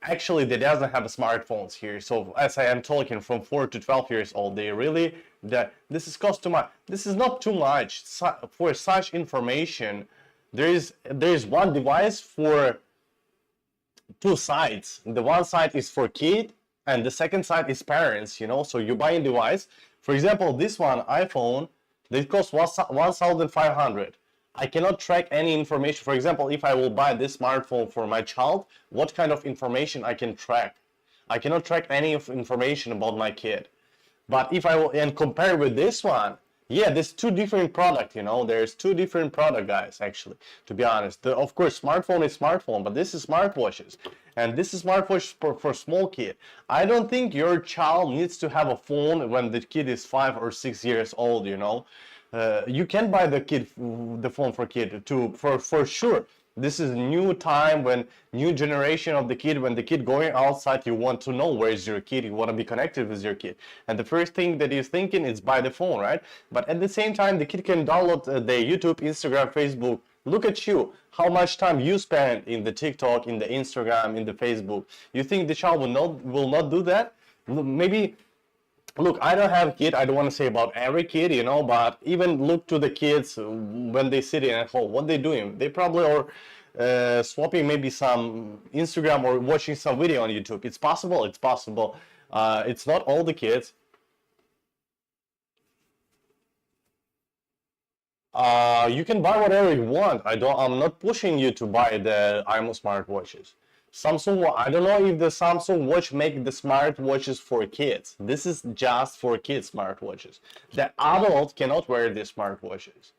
A: actually they doesn't have smartphones here. So as I am talking, from 4 to 12 years old, they really, that this is cost too much. This is not too much for such information. There is one device for two sides. The one side is for kid, and the second side is parents, you know. So you buy a device, for example, this one iPhone, that costs 1,500. I cannot track any information. For example, if I will buy this smartphone for my child, what kind of information I can track? I cannot track any information about my kid. But if I will and compare with this one, yeah, there's two different product, you know. There's two different product, guys, actually, to be honest. Of course, smartphone is smartphone, but this is smartwatches. And this is smartwatch for small kid. I don't think your child needs to have a phone when the kid is 5 or 6 years old, you know. You can buy the phone for kid too, for sure. This is new time, when new generation of the kid, when the kid going outside, you want to know where is your kid, you want to be connected with your kid, and the first thing that he's thinking is buy the phone, right? But at the same time, the kid can download the YouTube, Instagram, Facebook. Look at you, how much time you spend in the TikTok, in the Instagram, in the Facebook. You think the child will not do that? Maybe. Look, I don't have a kid. I don't want to say about every kid, you know, but even look to the kids when they sitting at home. What they doing? They probably are swapping maybe some Instagram or watching some video on YouTube. It's possible. It's possible. It's not all the kids. You can buy whatever you want. I'm not pushing you to buy the imoo smartwatches. Samsung, I don't know if the Samsung watch make the smartwatches for kids. This is just for kids smartwatches. The adult cannot wear these smartwatches.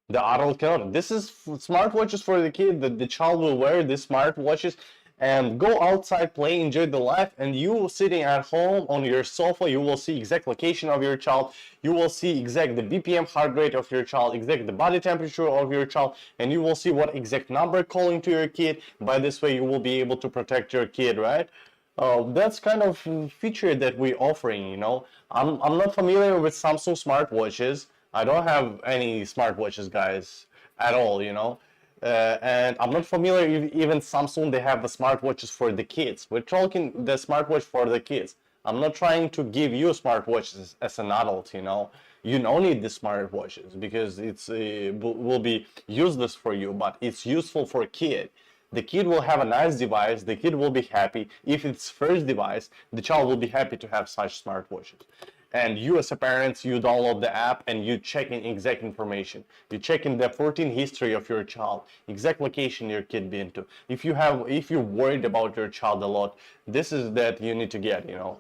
A: The adult cannot. This is smartwatches for the kid. The child will wear these smartwatches and go outside, play, enjoy the life. And you sitting at home on your sofa, you will see exact location of your child. You will see exact the BPM heart rate of your child, exact the body temperature of your child, and you will see what exact number calling to your kid. By this way, you will be able to protect your kid, right? That's kind of feature that we're offering, you know. I'm not familiar with Samsung smartwatches. I don't have any smartwatches, guys, at all, you know. And I'm not familiar even Samsung, they have the smartwatches for the kids. We're talking the smartwatch for the kids. I'm not trying to give you smartwatches as an adult, you know. You don't need the smartwatches because it's will be useless for you, but it's useful for a kid. The kid will have a nice device, the kid will be happy. If it's first device, the child will be happy to have such smartwatches. And you as a parent, you download the app and you check in exact information. You check in the 14 history of your child, exact location your kid been to. If you're worried about your child a lot, this is that you need to get, you know,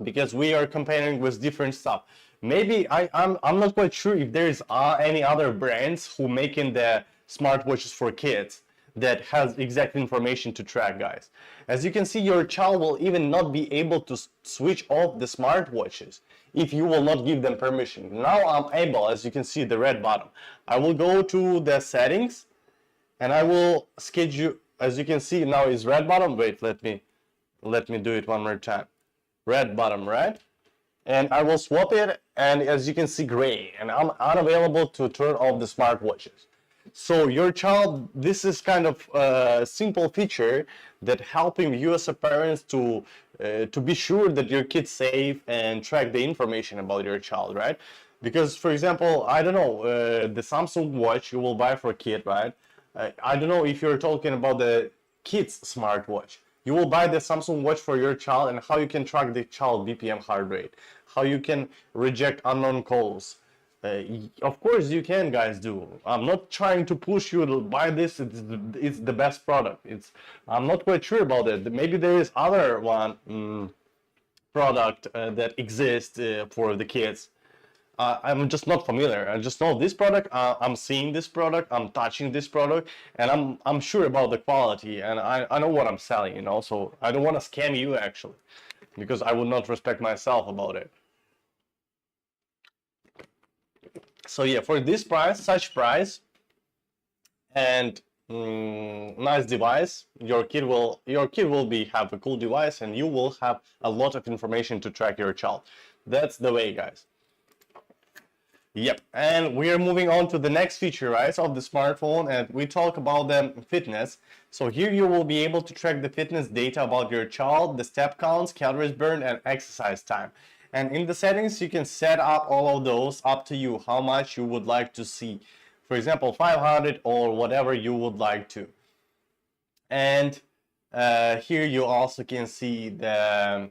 A: because we are comparing with different stuff. Maybe I'm not quite sure if there's any other brands who making the smartwatches for kids that has exact information to track, guys. As you can see, your child will even not be able to switch off the smartwatches if you will not give them permission. Now I'm able, as you can see, the red button. I will go to the settings and I will schedule. As you can see, now is red button. Wait, let me do it one more time. Red button, right? And I will swap it, and as you can see, gray, and I'm unavailable to turn off the smartwatches. So your child, this is kind of a simple feature that helping you as a parents to be sure that your kid's safe and track the information about your child, right? Because, for example, I don't know, the Samsung watch you will buy for a kid, right? I don't know if you're talking about the kid's smartwatch. You will buy the Samsung watch for your child, and how you can track the child BPM heart rate, how you can reject unknown calls. Of course you can, guys, do. I'm not trying to push you to buy this. It's the best product. I'm not quite sure about it. Maybe there is other one product that exists for the kids. I'm just not familiar. I just know this product. I'm seeing this product. I'm touching this product, and I'm sure about the quality, and I know what I'm selling. You know, so I don't want to scam you actually, because I would not respect myself about it. So yeah, for this price, such price, and nice device, your kid will be have a cool device, and you will have a lot of information to track your child. That's the way, guys. Yep, and we are moving on to the next feature, right, of the smartphone, and we talk about the fitness. So here you will be able to track the fitness data about your child, the step counts, calories burned, and exercise time. And in the settings, you can set up all of those up to you, how much you would like to see. For example, 500 or whatever you would like to. And here you also can see the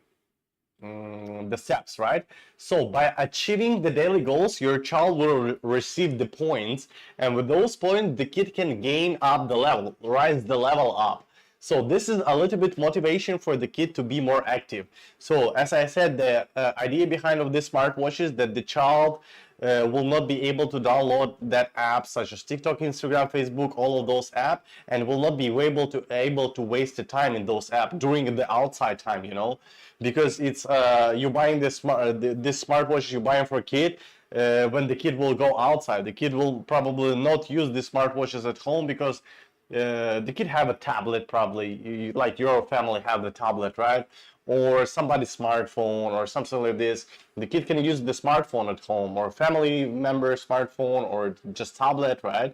A: steps, right? So by achieving the daily goals, your child will receive the points, and with those points the kid can gain up the level, rise the level up. So this is a little bit motivation for the kid to be more active. So as I said, the idea behind of this smartwatch is that the child will not be able to download that app such as TikTok, Instagram, Facebook, all of those apps, and will not be able to waste the time in those apps during the outside time, you know, because it's you're buying this smartwatch you're buying for a kid. When the kid will go outside, the kid will probably not use the smartwatches at home, because the kid have a tablet, probably like your family have the tablet, right? Or somebody's smartphone or something like this. The kid can use the smartphone at home, or family member smartphone, or just tablet, right?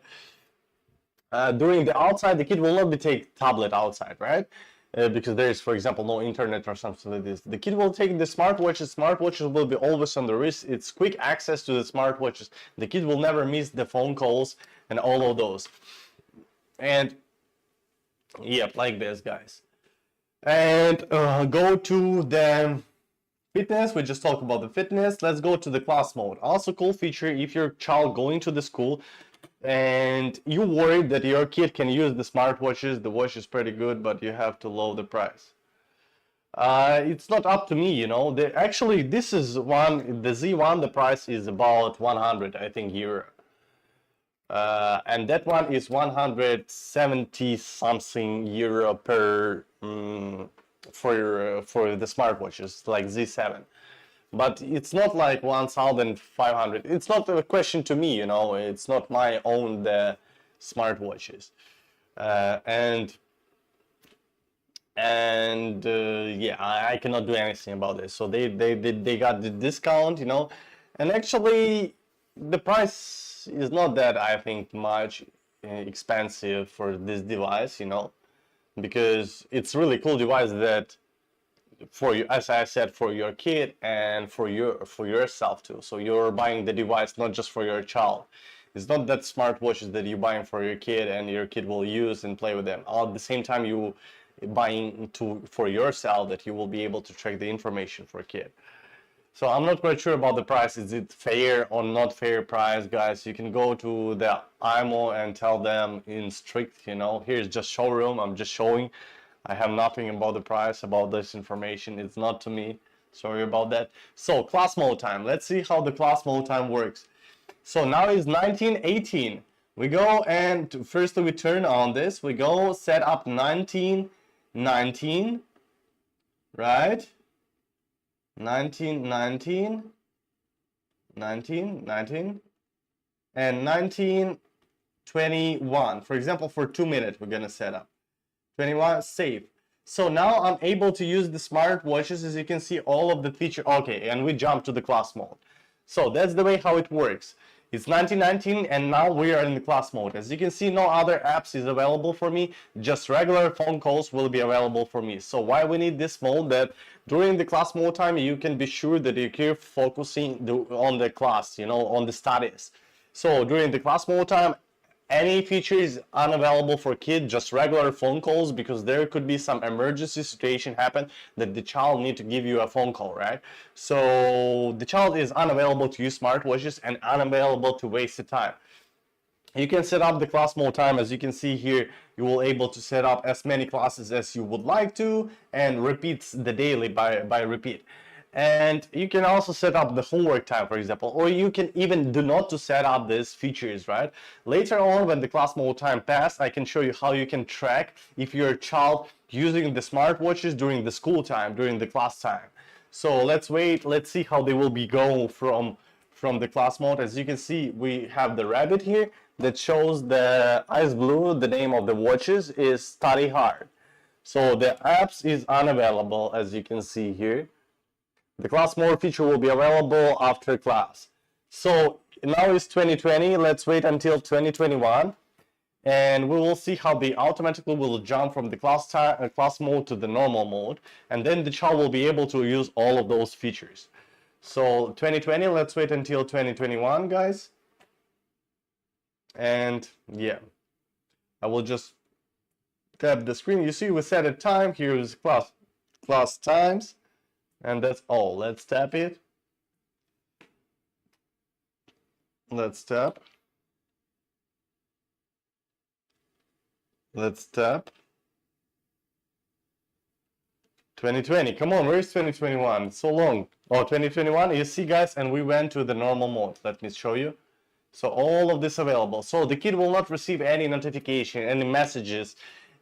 A: During the outside, the kid will not be take tablet outside, right? Because there is, for example, no internet or something like this. The kid will take the smartwatches. Smartwatches will be always on the wrist. It's quick access to the smartwatches. The kid will never miss the phone calls and all of those. And yep, like this, guys. And go to the fitness. We just talked about the fitness. Let's go to the class mode. Also cool feature, if your child going to the school and you worried that your kid can use the smartwatches, the watch is pretty good, but you have to lower the price. It's not up to me, you know. Actually, this is one, the Z1, the price is about 100, I think, euro. And that one is 170 something euro per for the smartwatches like Z7. But it's not like 1,500. It's not a question to me, you know. It's not my own the smartwatches, and yeah, I cannot do anything about this. So they got the discount, you know, and actually the price is not that, I think, much expensive for this device, you know, because it's really cool device that for you, as I said, for your kid and for yourself too. So you're buying the device not just for your child. It's not that smartwatches that you're buying for your kid and your kid will use and play with them. All at the same time, you buying for yourself that you will be able to track the information for a kid. So I'm not quite sure about the price. Is it fair or not fair price, guys? You can go to the imoo and tell them in strict, you know, here's just showroom. I'm just showing. I have nothing about the price, about this information. It's not to me. Sorry about that. So class mode time. Let's see how the class mode time works. So now is 1918. We go and first we turn on this. We go set up 1919, right? 1919, 1919, and 1921. For example, for 2 minutes, we're gonna set up 21, save. So now I'm able to use the smartwatches, as you can see all of the feature. Okay, and we jump to the class mode. So that's the way how it works. It's 1919 and now we are in the class mode. As you can see, no other apps is available for me. Just regular phone calls will be available for me. So why we need this mode? That during the class mode time, you can be sure that you keep focusing on the class, you know, on the studies. So during the class mode time, any feature is unavailable for kids, just regular phone calls, because there could be some emergency situation happen that the child need to give you a phone call, right? So the child is unavailable to use smartwatches and unavailable to waste the time. You can set up the class mode time. As you can see here, you will able to set up as many classes as you would like to and repeats the daily by repeat. And you can also set up the homework time, for example, or you can even do not to set up these features, right? Later on, when the class mode time pass, I can show you how you can track if your child using the smartwatches during the school time, during the class time. So let's wait, let's see how they will be going from the class mode. As you can see, we have the rabbit here that shows the ice blue. The name of the watches is Study Hard. So the apps is unavailable, as you can see here. The class mode feature will be available after class. So now it's 2020. Let's wait until 2021, and we will see how they automatically will jump from the class mode to the normal mode, and then the child will be able to use all of those features. So 2020. Let's wait until 2021, guys. And yeah, I will just tap the screen. You see, we set a time. Here is class times. And that's all. Let's tap it. Let's tap. Let's tap. 2020. Come on, where's 2021? So long. Oh, 2021. You see, guys, and we went to the normal mode. Let me show you. So all of this available. So the kid will not receive any notification, any messages,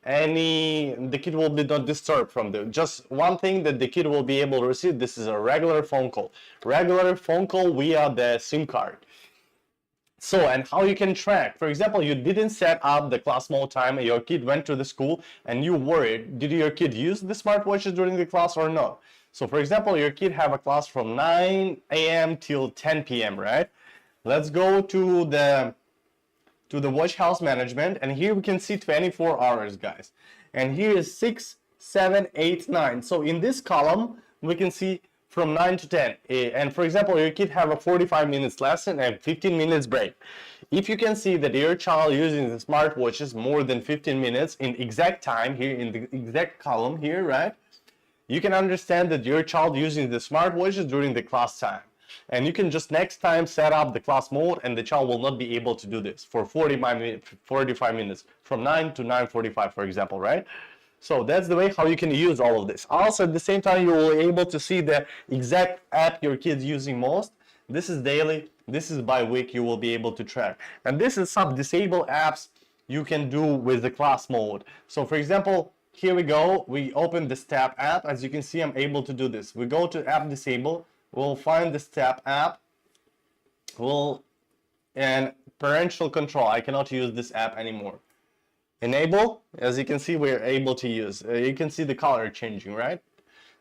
A: the kid will be not disturbed from the just one thing that the kid will be able to receive. This is a regular phone call via the SIM card. So, and how you can track, for example, you didn't set up the class mode time, your kid went to the school and you worried, did your kid use the smartwatches during the class or not? So for example, your kid have a class from 9 a.m. till 10 p.m., right? Let's go to the watch house management, and here we can see 24 hours, guys, and here is 6, 7, 8, 9. So in this column we can see from 9 to 10, and for example, your kid have a 45 minutes lesson and 15 minutes break. If you can see that your child using the smartwatches more than 15 minutes in exact time here in the exact column here, right, you can understand that your child using the smartwatches during the class time. And you can just next time set up the class mode, and the child will not be able to do this for 45 minutes from 9 to 9:45, for example, right? So that's the way how you can use all of this. Also, at the same time, you will be able to see the exact app your kid's using most. This is daily, this is by week, you will be able to track. And this is some disable apps you can do with the class mode. So for example, here we go, we open the Step app. As you can see, I'm able to do this. We go to app disable. We'll find the Step app. And parental control. I cannot use this app anymore. Enable. As you can see, we're able to use. You can see the color changing, right?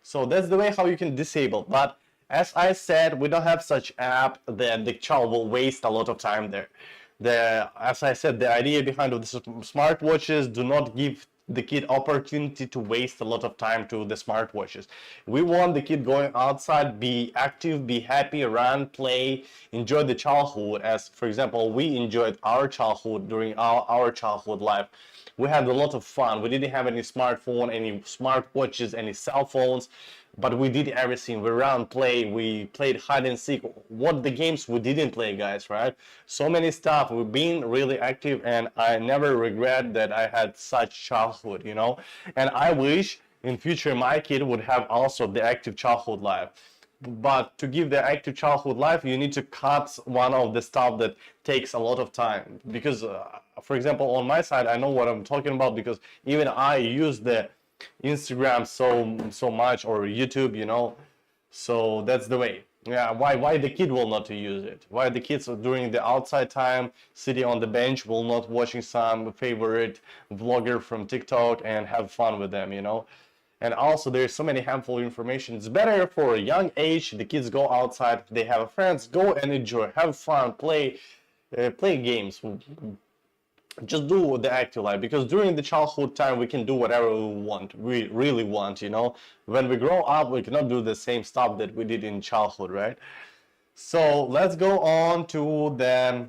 A: So that's the way how you can disable. But as I said, we don't have such app that the child will waste a lot of time there. As I said, the idea behind the smartwatches do not give the kid opportunity to waste a lot of time to the smartwatches. We want the kid going outside, be active, be happy, run, play, enjoy the childhood. As for example, we enjoyed our childhood during our childhood life. We had a lot of fun. We didn't have any smartphone, any smartwatches, any cell phones, but we did everything. We ran, play, we played hide and seek. What the games we didn't play, guys, right? So many stuff. We've been really active, and I never regret that I had such childhood, you know. And I wish in future my kid would have also the active childhood life. But to give the active childhood life, you need to cut one of the stuff that takes a lot of time. Because, for example, on my side, I know what I'm talking about, because even I use the Instagram so much, or YouTube, you know. So that's the way. Yeah, why the kid will not use it? Why the kids during the outside time sitting on the bench will not watching some favorite vlogger from TikTok and have fun with them, you know? And also there's so many harmful information. It's better for a young age, the kids go outside, they have friends, go and enjoy, have fun, play games. Just do the active life, because during the childhood time we can do whatever we want, we really want, you know. When we grow up, we cannot do the same stuff that we did in childhood, right? So let's go on to the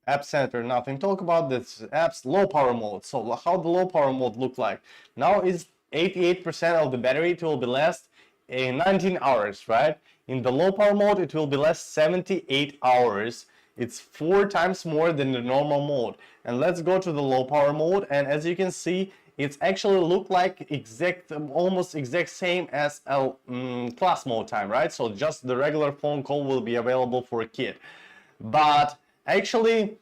A: app center. Nothing talk about this app's low power mode. So how the low power mode look like now is 88% of the battery. It will be last in 19 hours, right? In the low power mode it will be last 78 hours. It's 4 times more than the normal mode. And let's go to the low power mode, and as you can see, it's actually look like almost exact same as a class mode time, right? So just the regular phone call will be available for a kid. But actually,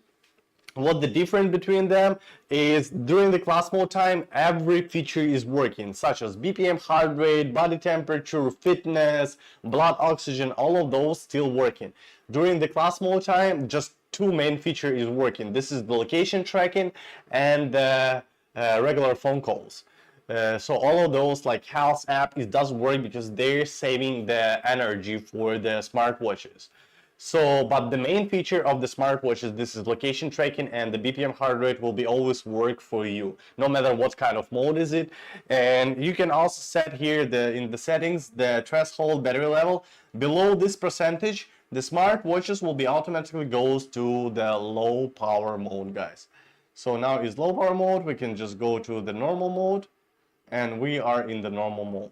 A: what the difference between them is during the class mode time, every feature is working, such as BPM, heart rate, body temperature, fitness, blood oxygen, all of those still working. During the class mode time, just two main features is working. This is the location tracking and the regular phone calls. So all of those like health app, it does work because they're saving the energy for the smartwatches. So, but the main feature of the smartwatch is this is location tracking, and the BPM heart rate will be always work for you, no matter what kind of mode is it. And you can also set here in the settings the threshold battery level. Below this percentage, the smartwatches will be automatically goes to the low power mode, guys. So now is low power mode. We can just go to the normal mode, and we are in the normal mode.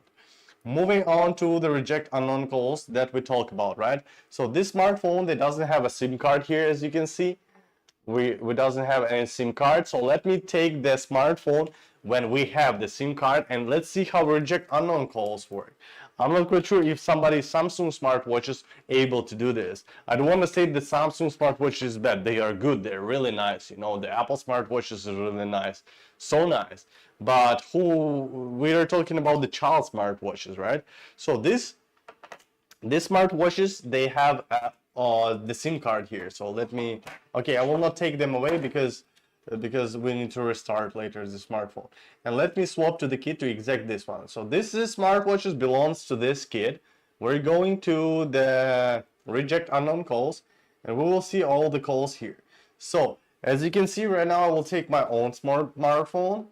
A: Moving on to the reject unknown calls that we talk about, right? So this smartphone, that doesn't have a SIM card here, as you can see. We doesn't have any SIM card. So let me take the smartphone when we have the SIM card, and let's see how reject unknown calls work. I'm not quite sure if Samsung smartwatch is able to do this. I don't want to say that Samsung smartwatch is bad. They are good. They're really nice. You know, the Apple smartwatches are really nice. So nice. But we are talking about the child smartwatches, right? So these smartwatches, they have the SIM card here. So let me, okay, I will not take them away because we need to restart later the smartphone. And let me swap to the kit to exact this one. So this is smartwatches belongs to this kit. We're going to the reject unknown calls, and we will see all the calls here. So as you can see right now, I will take my own smartphone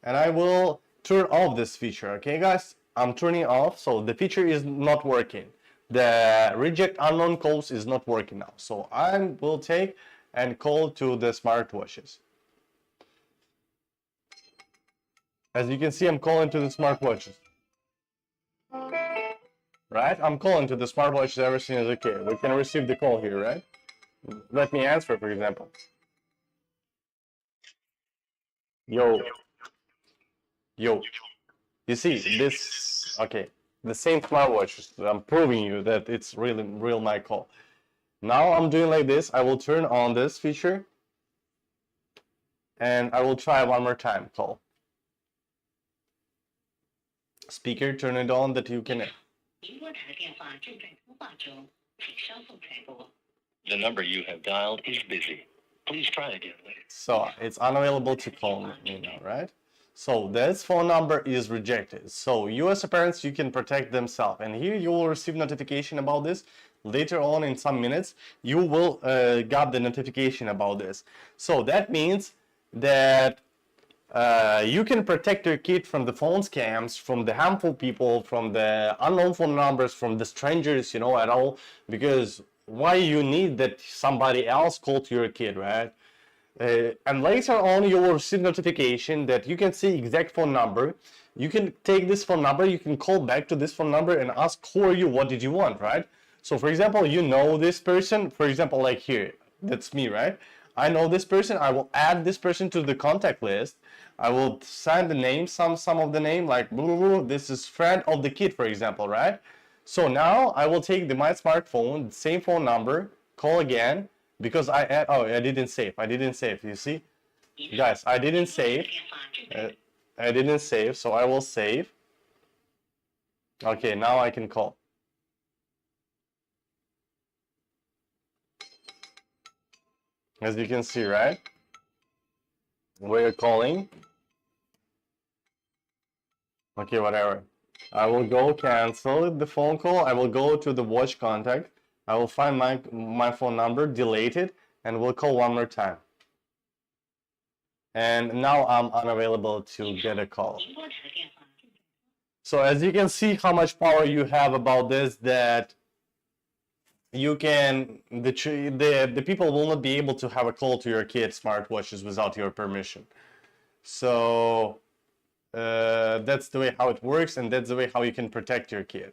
A: and I will turn off this feature. Okay guys, I'm turning off, so the feature is not working. The reject unknown calls is not working now. So I will take and call to the smartwatches. As you can see, I'm calling to the smartwatches. Right? I'm calling to the smartwatches, everything is okay. We can receive the call here, right? Let me answer, for example. Yo. Yo. You see, this, okay, the same smartwatch, I'm proving you that it's really real my call. Now I'm doing like this, I will turn on this feature, and I will try one more time, call. Speaker, turn it on that you can.
B: The number you have dialed is busy. Please try again later.
A: So it's unavailable to call me now, right? So this phone number is rejected. So you as a parents, you can protect themselves. And here you will receive notification about this. Later on in some minutes, you will get the notification about this. So that means that you can protect your kid from the phone scams, from the harmful people, from the unknown phone numbers, from the strangers, you know, at all. Because why you need that somebody else call to your kid, right? And later on you will receive notification that you can see exact phone number. You can take this phone number, you can call back to this phone number and ask who are you, what did you want, right? So for example, you know this person, for example, like here, that's me, right? I know this person, I will add this person to the contact list. I will send the name, some of the name, like blah, blah, blah. This is friend of the kid, for example, right? So now I will take my smartphone, same phone number, call again, because I didn't save, you see? Guys, I didn't save, so I will save. Okay, now I can call. As you can see, right? We're calling. Okay, whatever. I will go cancel the phone call. I will go to the watch contact. I will find my phone number, delete it, and we'll call one more time. And now I'm unavailable to get a call. So as you can see how much power you have about this, that you can, the people will not be able to have a call to your kid's smartwatches without your permission. So that's the way how it works, and that's the way how you can protect your kid.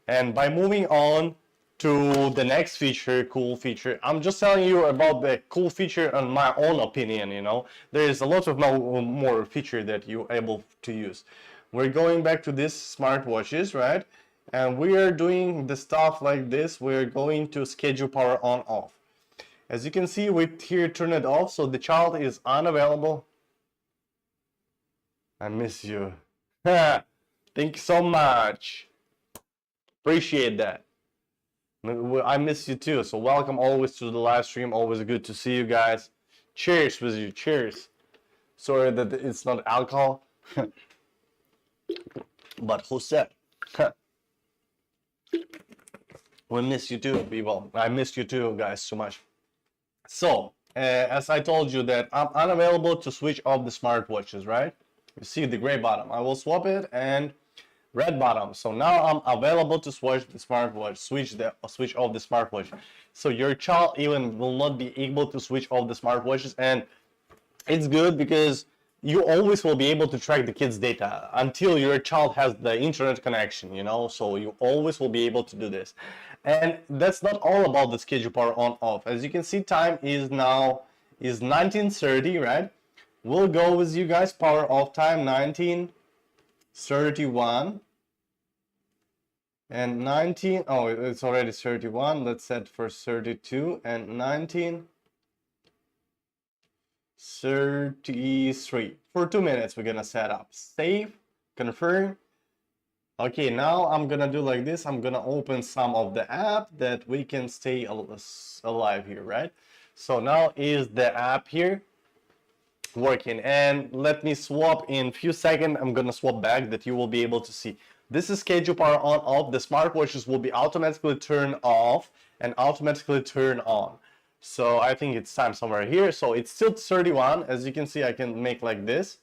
A: And by moving on to the next feature, cool feature. I'm just telling you about the cool feature on my own opinion, you know. There is a lot of more feature that you're able to use. We're going back to this smartwatches, right? And we are doing the stuff like this. We're going to schedule power on off. As you can see, we here turn it off, so the child is unavailable. I miss you. Thank you so much. Appreciate that. I miss you too. So welcome always to the live stream. Always good to see you guys. Cheers with you. Cheers. Sorry that it's not alcohol. But who said? We miss you too, people. I miss you too, guys, so much. So, as I told you that I'm unavailable to switch off the smartwatches, right? You see the gray bottom. I will swap it and red bottom. So now I'm available to switch the smartwatch, switch off the smartwatch. So your child even will not be able to switch off the smartwatches, and it's good because you always will be able to track the kids' data until your child has the internet connection, you know, so you always will be able to do this. And that's not all about the schedule power on off. As you can see, time is now 19:30, right? We'll go with you guys, power off time 19:31 and 19, oh, it's already 31. Let's set for 32 and 19:33. For 2 minutes we're gonna set up, save, confirm. Okay, now I'm gonna do like this. I'm gonna open some of the app that we can stay alive here, right? So now is the app here working, and let me swap in few seconds. I'm gonna swap back that you will be able to see. This is schedule power on off. The smartwatches will be automatically turned off and automatically turn on. So I think it's time somewhere here. So it's still 31. As you can see, I can make like this,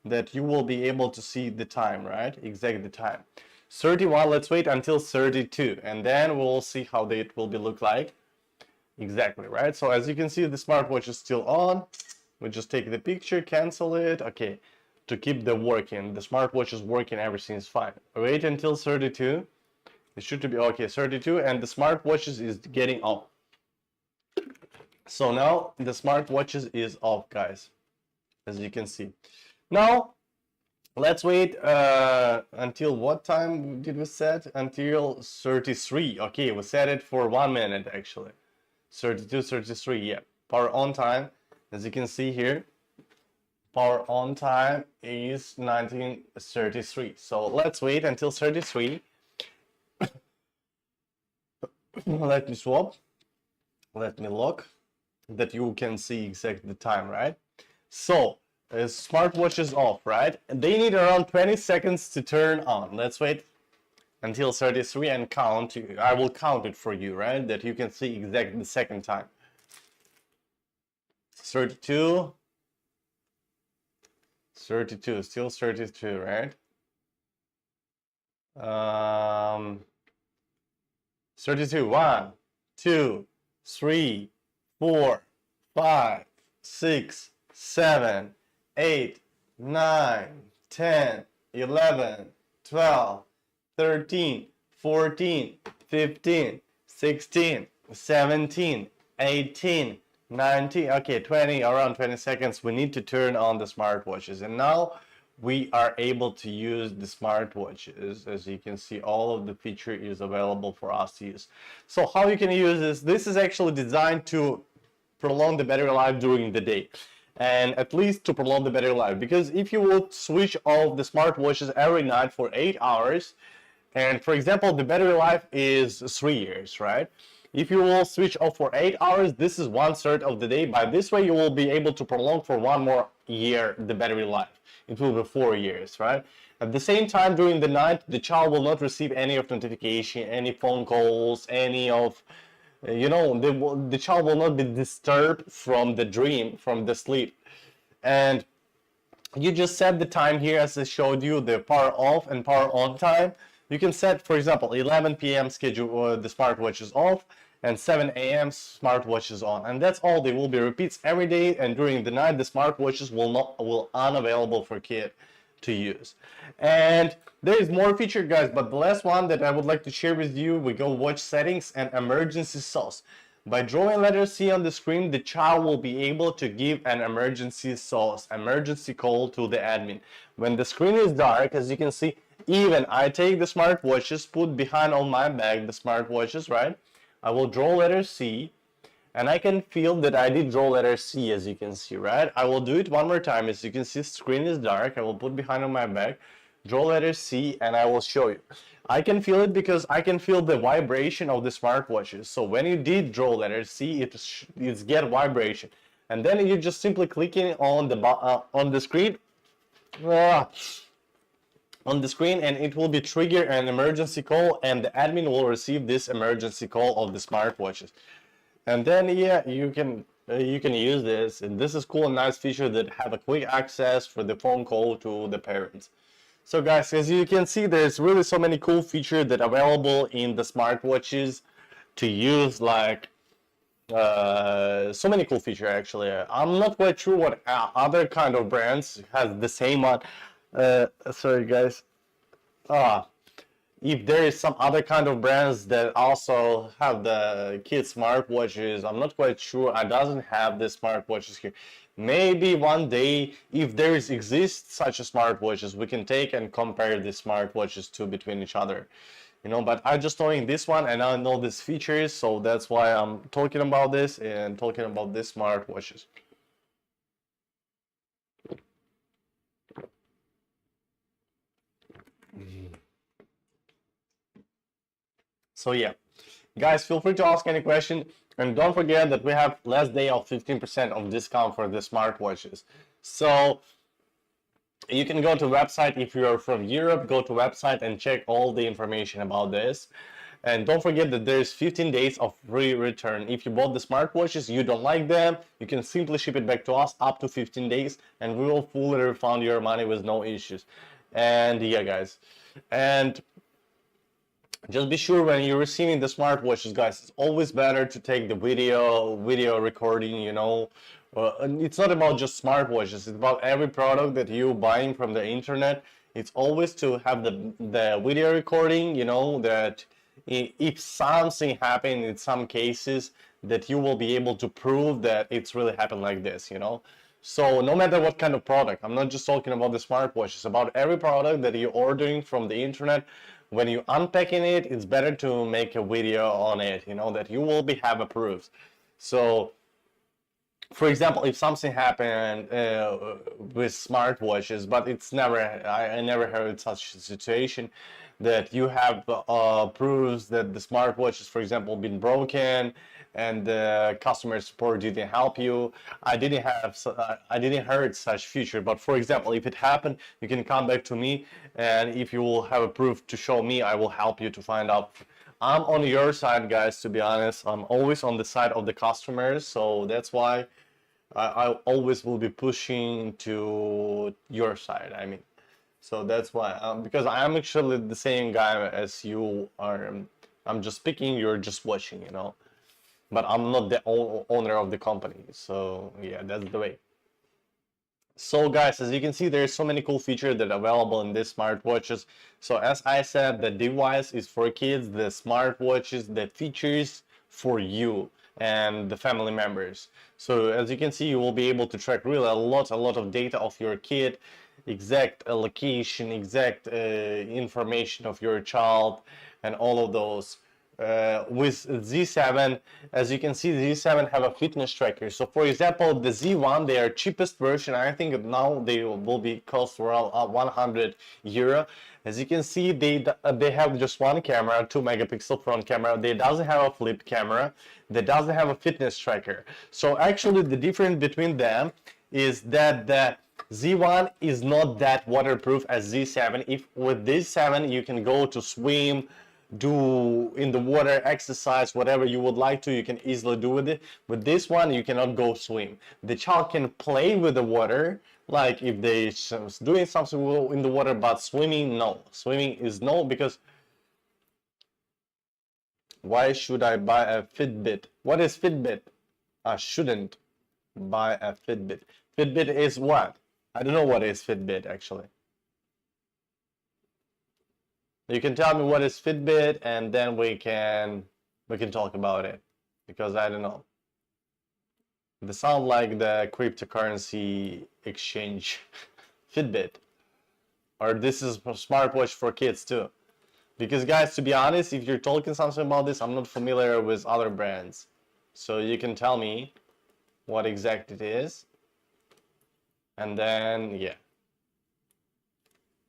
A: that you will be able to see the time, right? Exactly the time. 31, let's wait until 32, and then we'll see how it will be look like. Exactly, right? So as you can see, the smartwatch is still on. We just take the picture, cancel it. Okay, to keep the working. The smartwatch is working, everything is fine. Wait until 32. It should be okay, 32, and the smartwatches is getting off. So now the smartwatches is off, guys, as you can see. Now let's wait until what time did we set? Until 33. Okay, we set it for 1 minute actually. 32, 33, yeah. Power on time, as you can see here, power on time is 19:33. So let's wait until 33. Let me swap. Let me lock, that you can see exactly the time, right? So smartwatch is off, right? They need around 20 seconds to turn on. Let's wait until 33 and count. I will count it for you, right? That you can see exactly the second time. 32. 32, still 32, right? 32, 1, 2, 3, 4, 5, 6, 7, 8, 9, 10, 11, 12, 13, 14, 15, 16, 17, 18, 19, okay, 20, around 20 seconds. We need to turn on the smartwatches, and now we are able to use the smartwatches. As you can see, all of the feature is available for us to use. So how you can use this? This is actually designed to prolong the battery life during the day, and at least to prolong the battery life, because if you would switch off the smartwatches every night for 8 hours, and for example the battery life is 3 years, right? If you will switch off for 8 hours, this is 1/3 of the day. By this way you will be able to prolong for 1 more year the battery life. It will be 4 years, right? At the same time, during the night, the child will not receive any of notification, any phone calls, any of, you know, the child will not be disturbed from the dream, from the sleep. And you just set the time here, as I showed you, the power off and power on time. You can set, for example, 11 p.m. schedule, the smartwatch is off, and 7 a.m. smartwatch is on, and that's all. They will be repeats every day, and during the night the smartwatches will unavailable for kid to use. And there is more feature, guys, but the last one that I would like to share with you, we go watch settings and emergency SOS. By drawing letter C on the screen, the child will be able to give an emergency SOS, emergency call to the admin. When the screen is dark, as you can see, even I take the smartwatches, put behind on my bag the smartwatches, right? I will draw letter C, and I can feel that I did draw letter C, as you can see, right? I will do it one more time. As you can see, screen is dark. I will put behind on my bag, draw letter C, and I will show you. I can feel it because I can feel the vibration of the smartwatches. So when you did draw letter C, it's get vibration, and then you just simply clicking on the screen, on the screen, and it will be trigger an emergency call, and the admin will receive this emergency call of the smartwatches. And then yeah, you can use this, and this is cool and nice feature that have a quick access for the phone call to the parents. So guys, as you can see, there's really so many cool features that are available in the smartwatches to use, like so many cool features actually. I'm not quite sure what other kind of brands has the same one. Sorry guys. If there is some other kind of brands that also have the kids smartwatches, I'm not quite sure. I doesn't have the smartwatches here. Maybe one day, if there exists such a smartwatches, we can take and compare the smartwatches to between each other, you know. But I'm just knowing this one, and I know these features, so that's why I'm talking about this and talking about this smartwatches. So yeah, guys, feel free to ask any question, and don't forget that we have last day of 15% of discount for the smartwatches. So you can go to website. If you are from Europe, go to website and check all the information about this. And don't forget that there's 15 days of free return. If you bought the smartwatches, you don't like them, you can simply ship it back to us up to 15 days, and we will fully refund your money with no issues. And yeah, guys, and just be sure when you're receiving the smartwatches, guys, it's always better to take the video recording, you know. And it's not about just smartwatches, it's about every product that you're buying from the internet. It's always to have the video recording, you know, that if something happened in some cases, that you will be able to prove that it's really happened like this, you know. So no matter what kind of product, I'm not just talking about the smartwatch, it's about every product that you're ordering from the internet. When you're unpacking it, it's better to make a video on it, you know, that you will have a proof. So for example, if something happened with smartwatches, but it's never, I never heard such a situation, that you have proofs that the smartwatch is, for example, been broken and the customer support didn't help you. I didn't heard such feature, but for example, if it happened, you can come back to me, and if you will have a proof to show me, I will help you to find out. I'm on your side, guys, to be honest. I'm always on the side of the customers, so that's why I always will be pushing to your side, I mean. So that's why, because I'm actually the same guy as you are. I'm just speaking, you're just watching, you know. But I'm not the owner of the company, so yeah, that's the way. So guys, as you can see, there's so many cool features that are available in these smartwatches. So as I said, the device is for kids, the smartwatches, the features for you and the family members. So as you can see, you will be able to track really a lot of data of your kid, exact location, exact information of your child, and all of those. With Z7, as you can see, the Z7 have a fitness tracker. So for example, the Z1, their cheapest version, I think now they will be cost around 100 euro. As you can see, they have just one camera, 2 megapixel front camera. They doesn't have a flip camera. They doesn't have a fitness tracker. So actually the difference between them is that the Z1 is not that waterproof as Z7. If with this 7 you can go to swim, do in the water, exercise, whatever you would like to, you can easily do with it. With this one, you cannot go swim. The child can play with the water, like if they doing something in the water, but swimming, no. Swimming is no, because why should I buy a Fitbit? What is Fitbit? I shouldn't buy a Fitbit. Fitbit is what? I don't know what is Fitbit actually. You can tell me what is Fitbit, and then we can talk about it, because I don't know. They sound like the cryptocurrency exchange. Fitbit, or this is a smartwatch for kids too. Because guys, to be honest, if you're talking something about this, I'm not familiar with other brands. So you can tell me what exact it is. And then, yeah.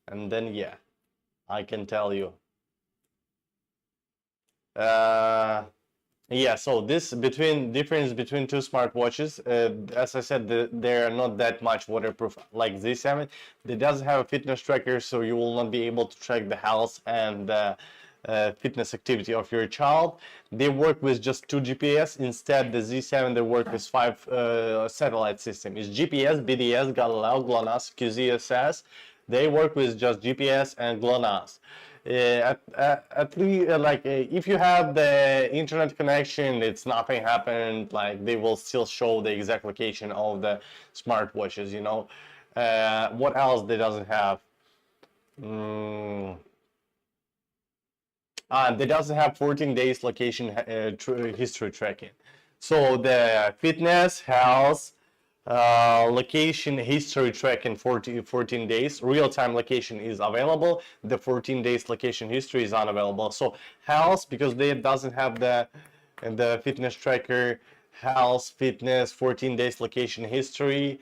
A: And then, yeah. I can tell you. Yeah, so this difference between two smartwatches, as I said, they're not that much waterproof like this seven. It doesn't have a fitness tracker, so you will not be able to track the health and fitness activity of your child. They work with just 2 GPS. Instead, the Z7 they work with 5 satellite system. It's GPS, BDS, Galileo, GLONASS, QZSS. They work with just GPS and GLONASS. At least if you have the internet connection, it's nothing happened. Like, they will still show the exact location of the smartwatches, you know. What else they doesn't have? They doesn't have 14 days location history tracking. So the fitness, health, location history tracking 14 days, real-time location is available. The 14 days location history is unavailable. So health, because they doesn't have the fitness tracker, health, fitness, 14 days location history,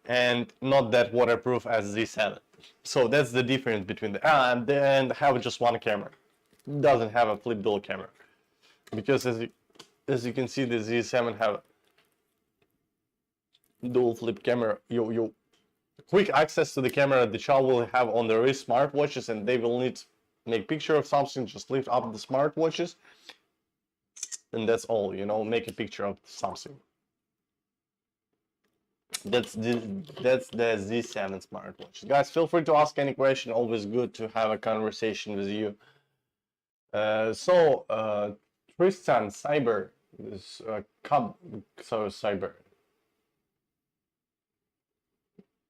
A: and not that waterproof as Z7. So that's the difference between the and have just one camera. Doesn't have a flip dual camera, because as you can see, the Z7 have dual flip camera. You quick access to the camera the child will have on their wrist smartwatches, and they will need to make picture of something, just lift up the smartwatches, and that's all, you know, make a picture of something. That's the Z7 smartwatch. Guys, feel free to ask any question. Always good to have a conversation with you. Tristan Cyber is Cyber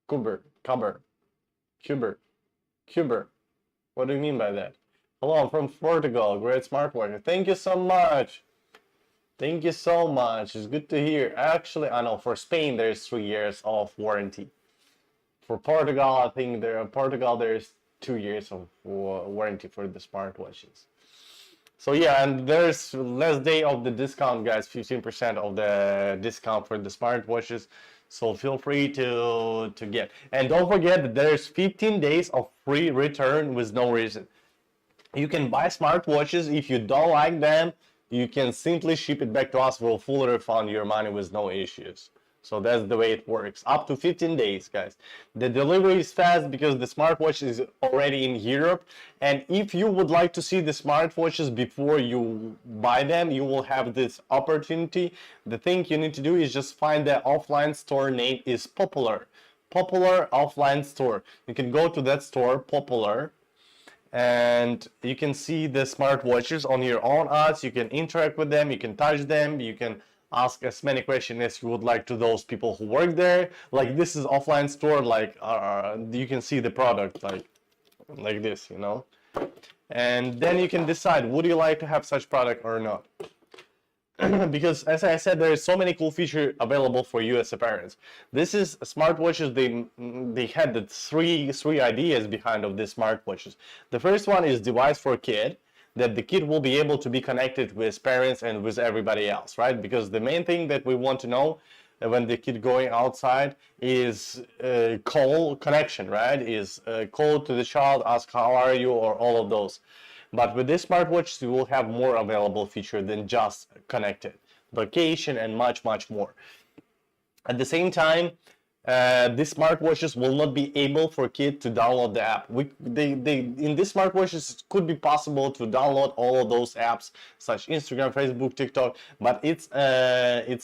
A: Cuber. What do you mean by that? Hello, I'm from Portugal. Great smartwatch. Thank you so much. Thank you so much. It's good to hear. Actually, I know for Spain there's 3 years of warranty. For Portugal, I think there's 2 years of warranty for the smartwatches. So yeah, and there's last day of the discount, guys. 15% of the discount for the smartwatches. So feel free to get. And don't forget that there's 15 days of free return with no reason. You can buy smartwatches. If you don't like them, you can simply ship it back to us. We'll fully refund your money with no issues. So that's the way it works. Up to 15 days, guys. The delivery is fast because the smartwatch is already in Europe. And if you would like to see the smartwatches before you buy them, you will have this opportunity. The thing you need to do is just find the offline store name is Popular. Popular offline store. You can go to that store, Popular, and you can see the smartwatches on your own eyes. You can interact with them, you can touch them, you can ask as many questions as you would like to those people who work there. Like, this is offline store, like you can see the product like this, you know. And then you can decide, would you like to have such product or not. Because as I said, there is so many cool features available for you as a parent. This is smartwatches. They had the three ideas behind of these smartwatches. The first one is device for kid, that the kid will be able to be connected with parents and with everybody else, right? Because the main thing that we want to know when the kid going outside is call connection, right? Is call to the child, ask how are you, or all of those. But with this smartwatch, you will have more available feature than just connected, location, and much more. At the same time, these smartwatches will not be able for kids to download the app. In these smartwatches, it could be possible to download all of those apps, such Instagram, Facebook, TikTok, but it's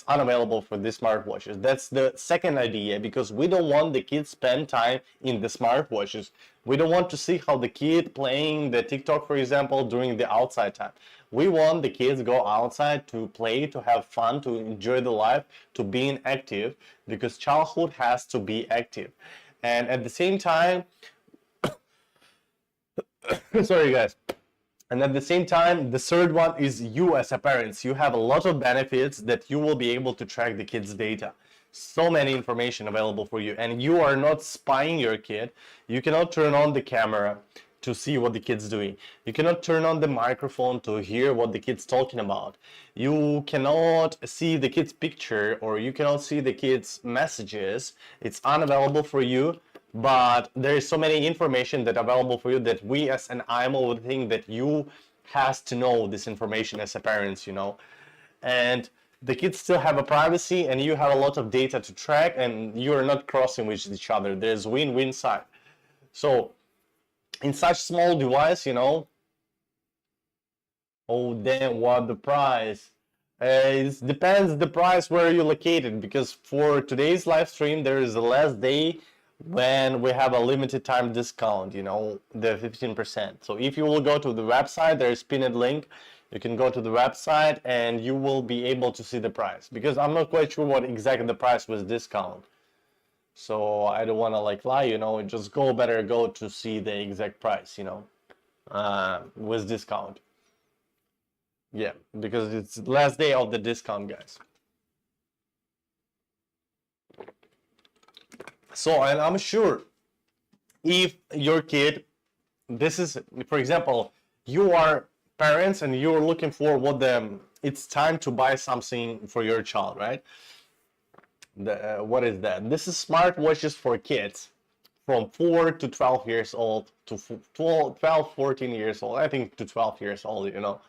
A: unavailable for these smartwatches. That's the second idea, because we don't want the kids spend time in the smartwatches. We don't want to see how the kid playing the TikTok, for example, during the outside time. We want the kids go outside to play, to have fun, to enjoy the life, to being active, because childhood has to be active. And at the same time, Sorry guys. And at the same time, the third one is you as a parent. You have a lot of benefits that you will be able to track the kids' data. So many information available for you, and you are not spying your kid. You cannot turn on the camera to see what the kid's doing. You cannot turn on the microphone to hear what the kid's talking about. You cannot see the kid's picture, or you cannot see the kid's messages. It's unavailable for you. But there is so many information that available for you that we as an imoo would think that you has to know this information as a parent, you know. And the kids still have a privacy, and you have a lot of data to track, and you are not crossing with each other. There's win-win side. So in such small device, you know. Oh damn, what the price? It depends the price where you're located, because for today's live stream there is the last day when we have a limited time discount, you know, the 15%. So if you will go to the website, there is pinned link. You can go to the website and you will be able to see the price, because I'm not quite sure what exactly the price was discount. So I don't want to like lie, you know, just better go to see the exact price, you know, with discount. Yeah, because it's the last day of the discount, guys. So, and I'm sure if your kid, this is, for example, you are parents and you're looking for it's time to buy something for your child, right? What is that? This is smartwatches for kids from 4 to 12 years old to 12, 14 years old, I think to 12 years old, you know.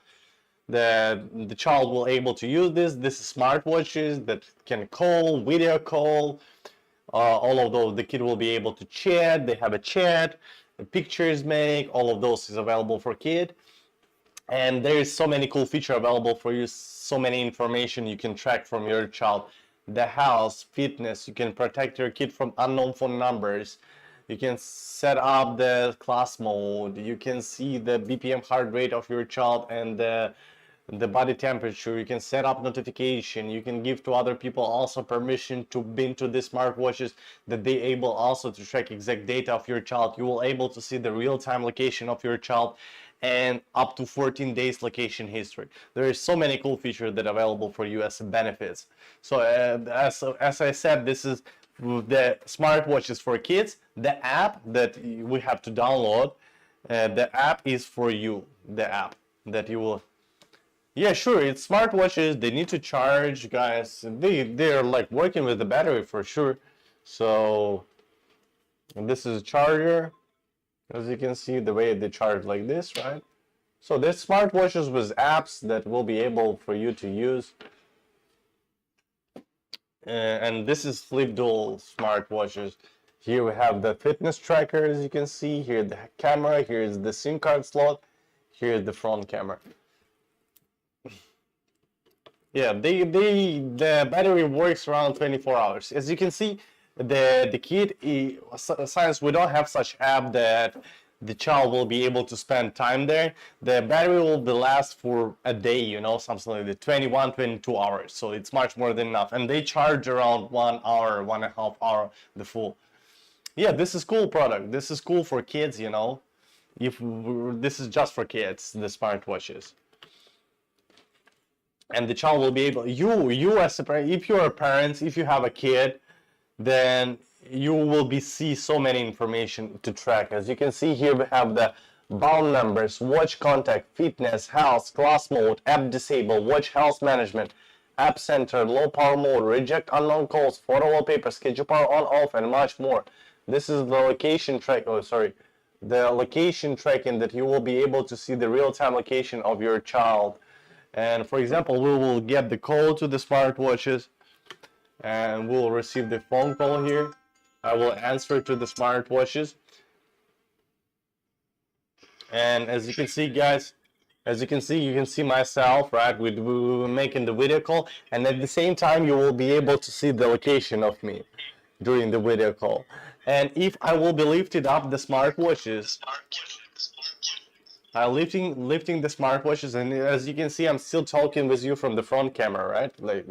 A: The child will able to use this. This is smartwatches that can call, video call, all of those. The kid will be able to chat. They have a chat, the pictures make, all of those is available for kid. And there is so many cool features available for you, so many information you can track from your child. The health, fitness, you can protect your kid from unknown phone numbers. You can set up the class mode. You can see the BPM heart rate of your child and the body temperature. You can set up notification. You can give to other people also permission to be into the smartwatches, that they able also to track exact data of your child. You will able to see the real-time location of your child and up to 14 days location history. There is so many cool features that are available for you as benefits. So as I said, this is the smartwatches for kids. The app that we have to download, the app is for you. The app that you will. Yeah, sure, it's smartwatches. They need to charge, guys. They're like working with the battery for sure. So, and this is a charger. As you can see, the way they charge like this, right? So there's smartwatches with apps that will be able for you to use. And this is flip dual smartwatches. Here we have the fitness tracker, as you can see. Here the camera. Here is the SIM card slot. Here is the front camera. Yeah, the battery works around 24 hours. As you can see, the kid, since we don't have such app that the child will be able to spend time there, the battery will be last for a day, you know, something like that, 21, 22 hours. So it's much more than enough. And they charge around 1 hour, 1.5 hour, the full. Yeah, this is cool product. This is cool for kids, you know. This is just for kids, the smartwatches. And the child will be able, you as a parent, if you're a parent, if you have a kid, then you will see so many information to track. As you can see here, we have the bound numbers, watch contact, fitness, health, class mode, app disable, watch health management, app center, low power mode, reject unknown calls, photo wallpaper, schedule power on off, and much more. This is the location track. Oh, sorry, the location tracking that you will be able to see the real-time location of your child. And for example, we will get the call to the smartwatches and we'll receive the phone call here. I will answer to the smartwatches. And as you can see, guys, as you can see myself, right? We're making the video call, and at the same time, you will be able to see the location of me during the video call. And if I will be lifted up the smartwatches, lifting the smartwatches, and as you can see, I'm still talking with you from the front camera, right? Like,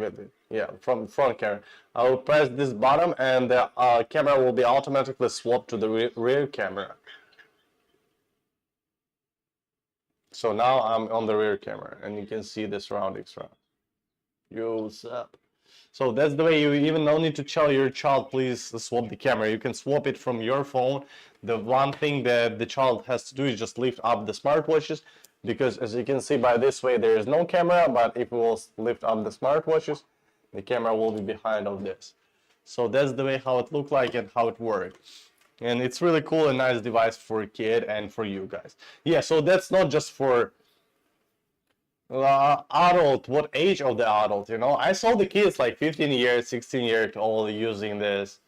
A: yeah, from front camera. I will press this button, and the camera will be automatically swapped to the rear camera. So now I'm on the rear camera and you can see the surroundings around. Yo, what's up? So that's the way. You even don't need to tell your child, please swap the camera. You can swap it from your phone. The one thing that the child has to do is just lift up the smartwatches, because as you can see by this way, there is no camera, but if we will lift up the smartwatches, the camera will be behind of this. So that's the way how it looked like and how it worked. And it's really cool and nice device for a kid and for you guys. Yeah, so that's not just for adult. What age of the adult, you know? I saw the kids like 15 years, 16 years old using this.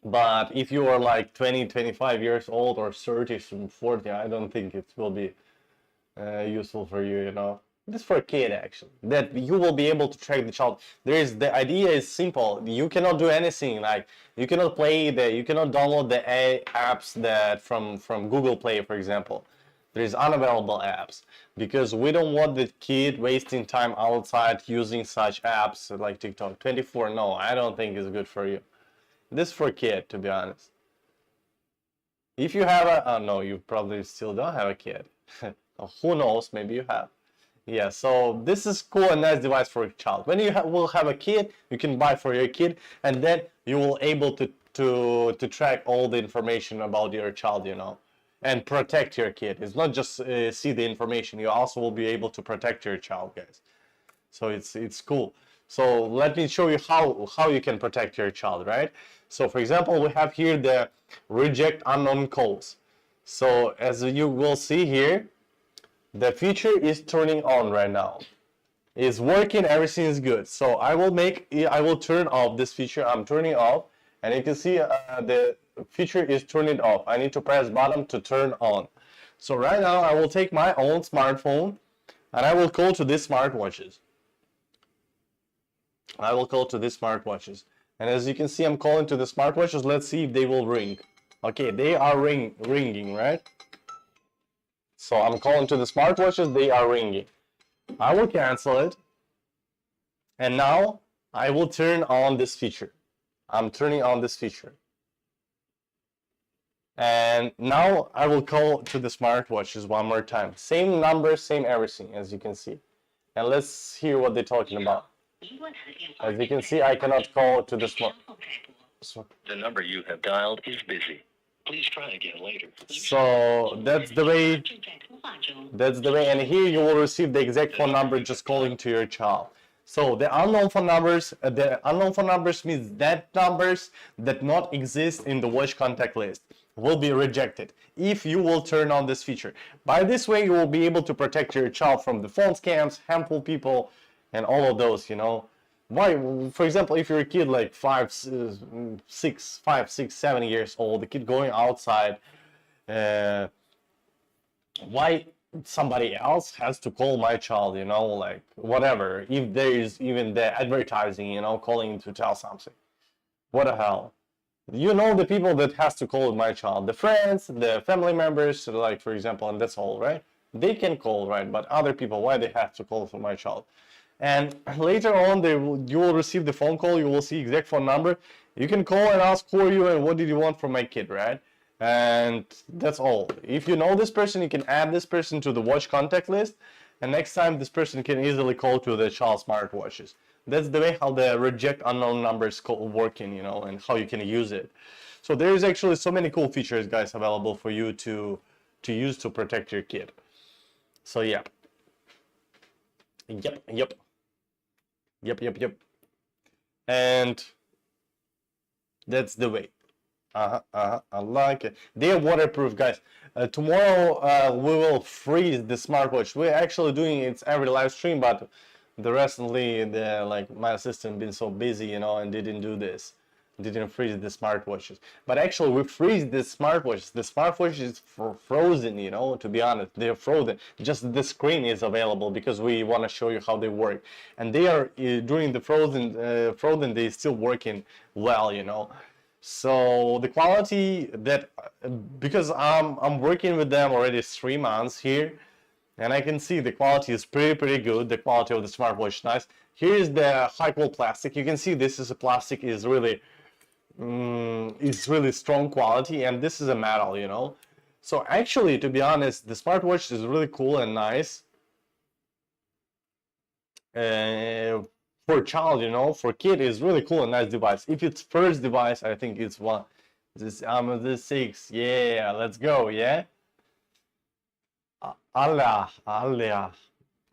A: But if you are like 20, 25 years old or 30, 40, I don't think it will be useful for you, you know? Just for a kid, actually, that you will be able to track the child. The idea is simple. You cannot do anything, like you cannot you cannot download the apps that from Google Play, for example. There is unavailable apps because we don't want the kid wasting time outside using such apps like TikTok. 24, no, I don't think is good for you. This is for a kid, to be honest. If you have a, no, you probably still don't have a kid. Who knows? Maybe you have. Yeah, so this is cool and nice device for a child. When you will have a kid, you can buy for your kid, and then you will able to track all the information about your child, you know, and protect your kid. It's not just see the information. You also will be able to protect your child, guys. So it's cool. So let me show you how you can protect your child, right? So for example, we have here the reject unknown calls. So as you will see here, the feature is turning on right now. It's working, everything is good. So I will turn off this feature. I'm turning off, and you can see the feature is turning off. I need to press button to turn on. So right now I will take my own smartphone and I will call to these smartwatches. And as you can see, I'm calling to the smartwatches. Let's see if they will ring. Okay, they are ringing, right? So I'm calling to the smartwatches, they are ringing. I will cancel it. And now I will turn on this feature. I'm turning on this feature. And now I will call to the smartwatches one more time. Same number, same everything, as you can see. And let's hear what they're talking about. As you can see, I cannot call to the smart.
B: The number you have dialed is busy. Please try again later.
A: So that's the way. And here you will receive the exact phone number just calling to your child. So the unknown phone numbers means that numbers that not exist in the watch contact list will be rejected if you will turn on this feature. By this way, you will be able to protect your child from the phone scams, harmful people, and all of those, you know. Why, for example, if you're a kid like 5, 6, 7 years old, the kid going outside, why somebody else has to call my child, you know, like whatever, if there is even the advertising, you know, calling to tell something. What the hell? You know, the people that has to call my child, the friends, the family members, like for example, and that's all, right? They can call, right? But other people, why they have to call for my child? And later on, you will receive the phone call. You will see exact phone number. You can call and ask who are you and what did you want from my kid, right? And that's all. If you know this person, you can add this person to the watch contact list. And next time, this person can easily call to the child smartwatches. That's the way how the reject unknown numbers working, you know, and how you can use it. So there is actually so many cool features, guys, available for you to use to protect your kid. So yeah. Yep. And that's the way. I like it. They are waterproof, guys. Tomorrow we will freeze the smartwatch. We're actually doing it every live stream, but recently my assistant been so busy, you know, and didn't do this. Didn't freeze the smartwatches. But actually we freeze the smartwatches. The smartwatch is frozen, you know, to be honest. They're frozen. Just the screen is available because we want to show you how they work. And they are, during the frozen, they still working well, you know. So the quality that, because I'm working with them already 3 months here, and I can see the quality is pretty good. The quality of the smartwatch is nice. Here is the high quality plastic. You can see this is a plastic is really strong quality, and this is a metal, you know. So actually, to be honest, the smartwatch is really cool and nice. For a child, you know, for kid, is really cool and nice device. If it's first device, I think it's one. This 6. Yeah, let's go. Yeah. Allah, Allah,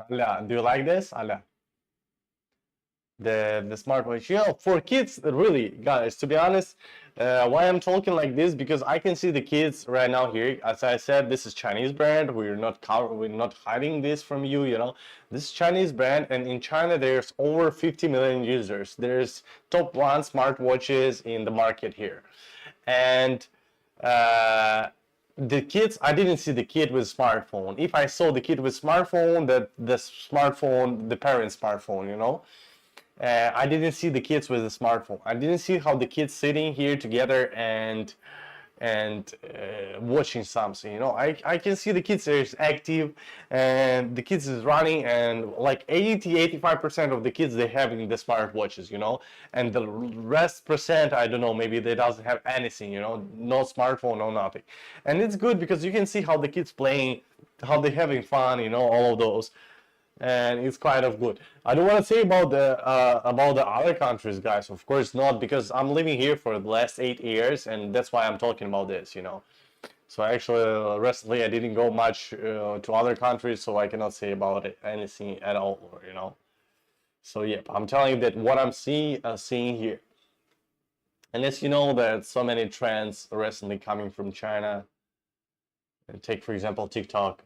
A: Allah. Do you like this? Allah. The smartwatch. Yeah, for kids, really, guys, to be honest, why I'm talking like this, because I can see the kids right now here. As I said, this is Chinese brand. We're not hiding this from you, you know. This is Chinese brand, and in China there's over 50 million users. There's top one smartwatches in the market here. And the kids, I didn't see the kid with smartphone. If I saw the kid with smartphone, that the smartphone, the parent's smartphone, you know. I didn't see the kids with a smartphone. I didn't see how the kids sitting here together and watching something. You know, I can see the kids is active, and the kids is running, and like 80-85% of the kids, they having the smartwatches. You know, and the rest percent, I don't know, maybe they doesn't have anything. You know, no smartphone, no nothing. And it's good because you can see how the kids playing, how they having fun. You know, all of those. And it's quite of good. I don't want to say about the other countries, guys. Of course not, because I'm living here for the last 8 years, and that's why I'm talking about this, you know. So actually, recently I didn't go much to other countries, so I cannot say about it anything at all, you know. So yeah, I'm telling you that what I'm seeing here. And as you know, that so many trends recently coming from China. And take for example TikTok.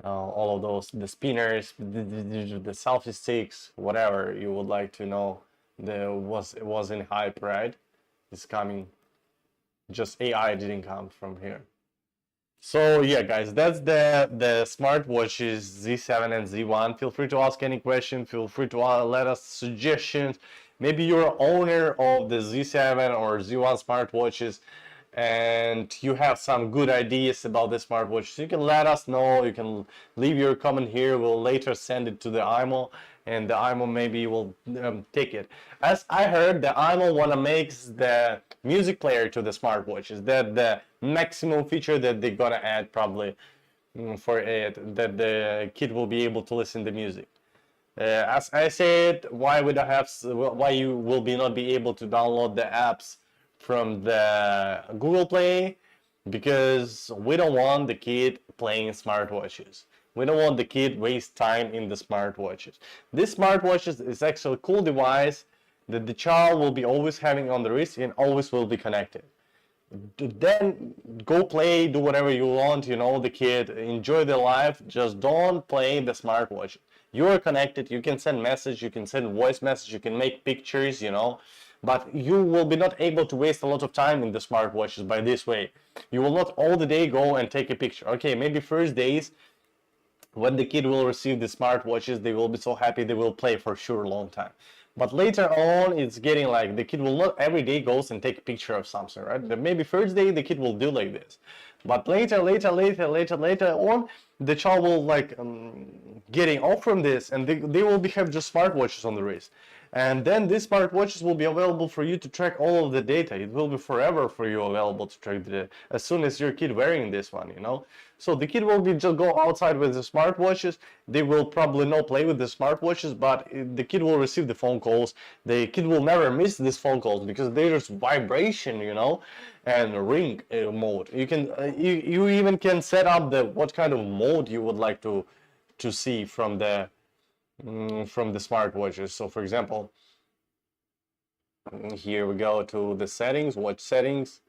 A: All of those, the spinners, the selfie sticks, whatever you would like to know, it was in hype, right? It's coming. Just AI didn't come from here. So yeah, guys, that's the smartwatches Z7 and Z1. Feel free to ask any question. Feel free to let us suggestions. Maybe you're owner of the Z7 or Z1 smartwatches, and you have some good ideas about the smartwatch, you can let us know. You can leave your comment here. We'll later send it to the imoo, and the imoo maybe will take it. As I heard, the imoo wanna make the music player to the smartwatches. That the maximum feature that they're gonna add probably for it, that the kid will be able to listen to music. As I said, why you will not be able to download the apps from the Google Play? Because we don't want the kid playing smartwatches. We don't want the kid waste time in the smartwatches. This smartwatches is actually a cool device that the child will be always having on the wrist and always will be connected. Then go play, do whatever you want, you know, the kid, enjoy their life, just don't play the smartwatch. You are connected, you can send message, you can send voice message, you can make pictures, you know, but you will be not able to waste a lot of time in the smartwatches by this way. You will not all the day go and take a picture. Okay, maybe first days when the kid will receive the smartwatches, they will be so happy, they will play for sure a long time. But later on, it's getting like the kid will not every day goes and take a picture of something, right? Maybe first day the kid will do like this, but later on, the child will like getting off from this, and they will have just smartwatches on the wrist. And then these smartwatches will be available for you to track all of the data. It will be forever for you available to track the data as soon as your kid wearing this one, you know. So the kid will be just go outside with the smartwatches. They will probably not play with the smartwatches, but the kid will receive the phone calls. The kid will never miss these phone calls because there's vibration, you know, and ring mode. You can you even can set up the what kind of mode you would like to see from the smartwatches. So for example, here we go to the settings, watch settings.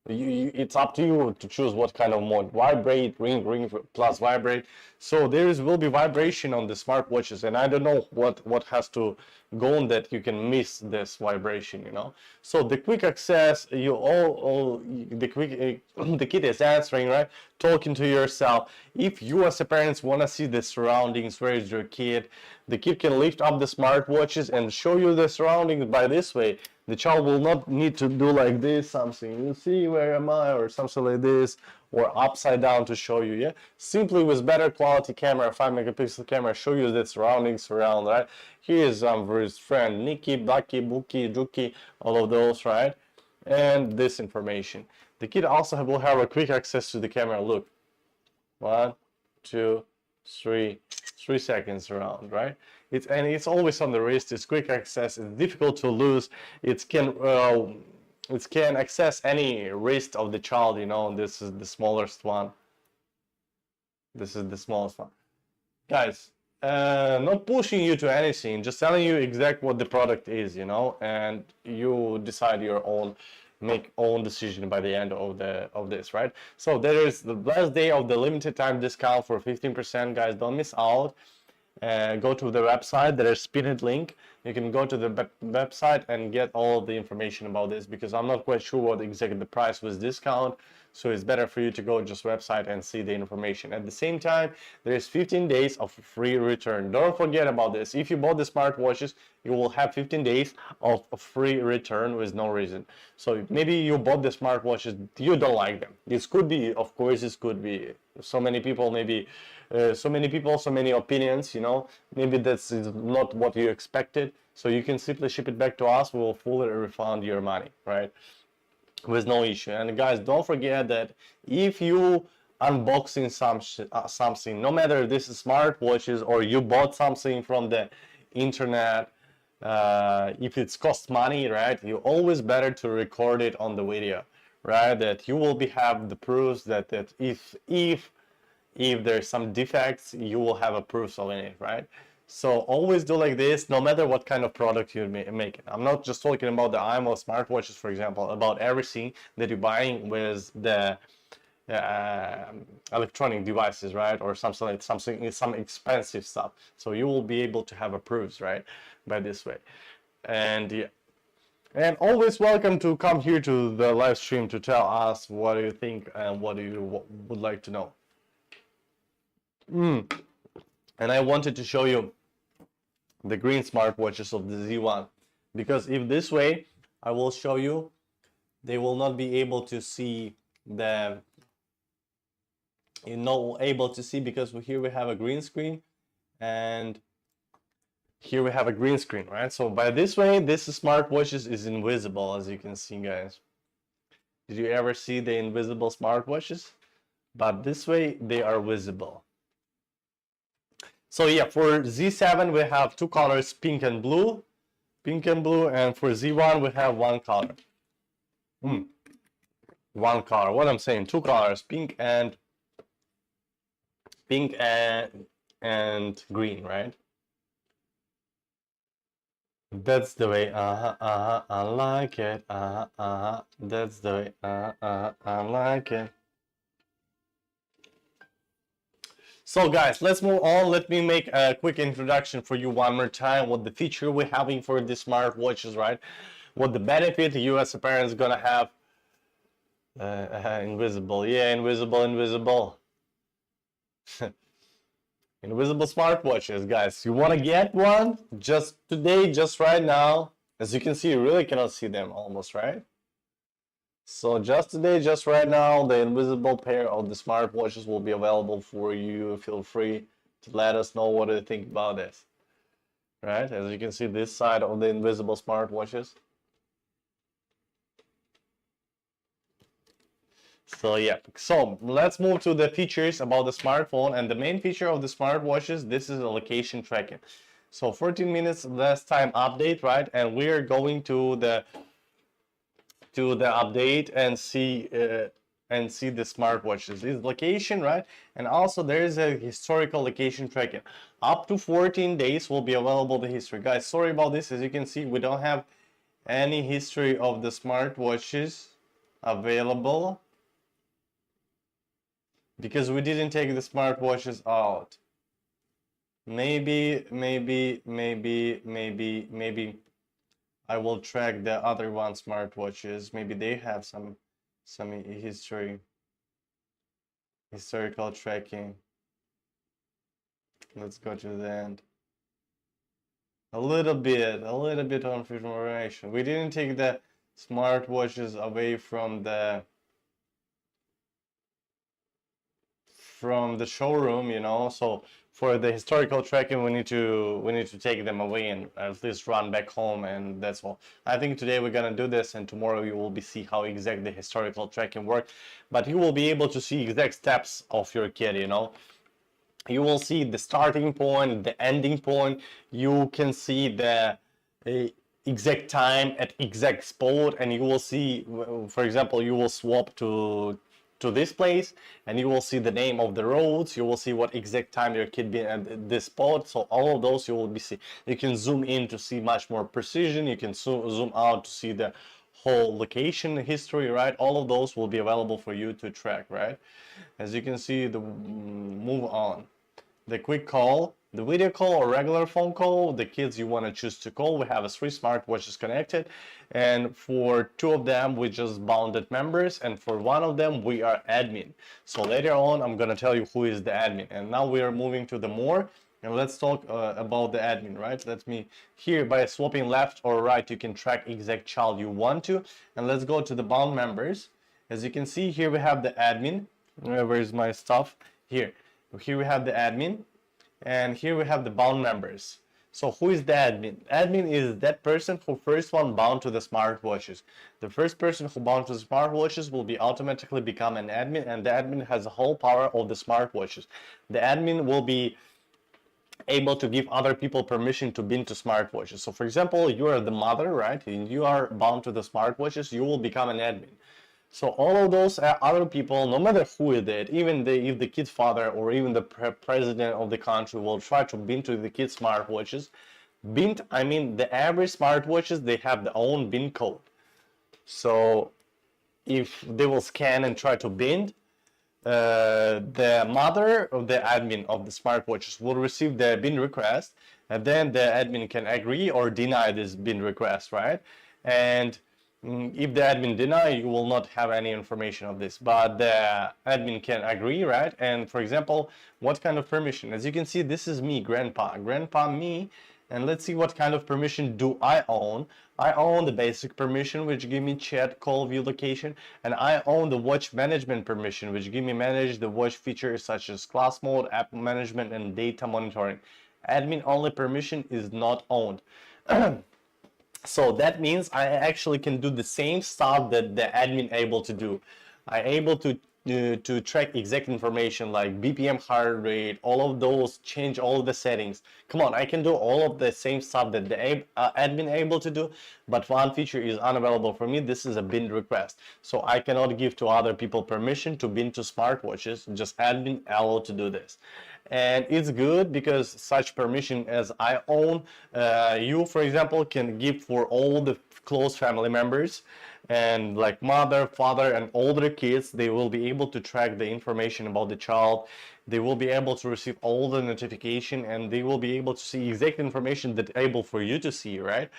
A: It's up to you to choose what kind of mode: vibrate, ring plus vibrate. So will be vibration on the smartwatches, and I don't know what has to go on that you can miss this vibration, you know. So the quick access, the kid is answering, right, talking to yourself. If you as a parents want to see the surroundings, where is your kid, the kid can lift up the smartwatches and show you the surroundings by this way. The child will not need to do like this, something, you see where am I, or something like this, or upside down to show you. Yeah, simply with better quality camera, 5-megapixel camera, show you the surroundings around, right? Here is for his friend Nikki, Bucky, Buki, Duki, all of those, right? And this information. The kid also will have a quick access to the camera. Look, 1, 2, 3 seconds around, right? It's always on the wrist. It's quick access. It's difficult to lose. It can access any wrist of the child. You know, this is the smallest one. This is the smallest one, guys. Not pushing you to anything, just telling you exactly what the product is, you know, and you decide your own, make own decision by the end of this, right? So there is the last day of the limited time discount for 15%, guys. Don't miss out. Go to the website. There is pinned link. You can go to the website and get all of the information about this, because I'm not quite sure what exactly the price was discount. So it's better for you to go just website and see the information. At the same time, there is 15 days of free return. Don't forget about this. If you bought the smartwatches, you will have 15 days of free return with no reason. So maybe you bought the smartwatches, you don't like them. This could be, of course, this could be so many people, maybe so many opinions, you know, maybe that's not what you expected. So you can simply ship it back to us. We will fully refund your money, right? With no issue. And guys, don't forget that if you unboxing something, no matter this is smartwatches or you bought something from the internet, if it's cost money, right, you always better to record it on the video, right? That you will have the proofs that if there's some defects, you will have a proof of it, right? So always do like this, no matter what kind of product you're making. I'm not just talking about the imoo smartwatches, for example, about everything that you're buying with the electronic devices, right? Or some expensive stuff. So you will be able to have a proofs, right? By this way. And yeah. And always welcome to come here to the live stream to tell us what do you think and what do you would like to know. And I wanted to show you the green smartwatches of the Z1, because if this way I will show you, they will not be able to see the, able to see, because here we have a green screen and here we have a green screen, right? So by this way, this smartwatches is invisible, as you can see, guys. Did you ever see the invisible smartwatches? But this way they are visible. So yeah, for Z7 we have two colors, pink and blue, and for Z1 we have one color. One color. What I'm saying, two colors, pink and green, right? That's the way. I like it. That's the way. I like it. So guys, let's move on. Let me make a quick introduction for you one more time. What the feature we're having for the smartwatches, right? What the benefit you as a parent is gonna have. Invisible, yeah, invisible. Invisible smartwatches, guys. You want to get one? Just today, just right now. As you can see, you really cannot see them almost, right? So just today, just right now, the invisible pair of the smartwatches will be available for you. Feel free to let us know what you think about this. Right? As you can see, this side of the invisible smartwatches. So yeah, so let's move to the features about the smartphone. And the main feature of the smartwatches, this is the location tracking. So 14 minutes less time update, right? And we are going to the update and see the smartwatches. This location, right? And also there is a historical location tracking. Up to 14 days will be available the history. Guys, sorry about this. As you can see, we don't have any history of the smartwatches available, because we didn't take the smartwatches out. Maybe I will track the other one smartwatches. Maybe they have some historical tracking. Let's go to the end. A little bit of information. We didn't take the smartwatches away from the from the showroom, you know. So for the historical tracking, we need to take them away and at least run back home, and that's all. I think today we're gonna do this, and tomorrow you will be see how exact the historical tracking works. But you will be able to see exact steps of your kid, you know. You will see the starting point, the ending point. You can see the exact time at exact spot, and you will see, for example, you will swap to this place, and you will see the name of the roads. You will see what exact time your kid been at this spot. So all of those you will be see. You can zoom in to see much more precision. You can zoom out to see the whole location history, right? All of those will be available for you to track, right? As you can see, the move on. The quick call, the video call or regular phone call, the kids you want to choose to call. We have 3 smartwatches connected, and for 2 of them we just bounded members, and for 1 of them we are admin. So later on I'm gonna tell you who is the admin. And now we are moving to the more, and let's talk about the admin, right? Let me, here by swapping left or right you can track exact child you want to. And let's go to the bound members. As you can see here we have the admin. Where's my stuff? Here we have the admin, and here we have the bound members. So who is the admin? Admin is that person who first one bound to the smartwatches. The first person who bound to the smartwatches will be automatically become an admin, and the admin has the whole power of the smartwatches. The admin will be able to give other people permission to bind to smartwatches. So for example, you are the mother, right? And you are bound to the smartwatches, you will become an admin. So all of those other people, no matter who it is, even if the kid's father or even the president of the country will try to bind to the kid's smartwatches. Bind, I mean the average smartwatches, they have their own bind code. So if they will scan and try to bind, the mother of the admin of the smartwatches will receive the bind request, and then the admin can agree or deny this bind request, right? And if the admin deny, you will not have any information of this, but the admin can agree, right? And for example, what kind of permission? As you can see, this is me, grandpa, me. And let's see what kind of permission do I own. I own the basic permission, which give me chat, call, view location, and I own the watch management permission, which give me manage the watch features such as class mode, app management, and data monitoring. Admin only permission is not owned. So that means I actually can do the same stuff that the admin able to do. I'm able to track exact information like BPM, heart rate, all of those, change all of the settings. Come on, I can do all of the same stuff that the admin able to do, but one feature is unavailable for me. This is a bind request. So I cannot give to other people permission to bind to smartwatches, just admin allowed to do this. And it's good because such permission as I own, you for example can give for all the close family members, and like mother, father, and older kids, they will be able to track the information about the child. They will be able to receive all the notification, and they will be able to see exact information that able for you to see, right?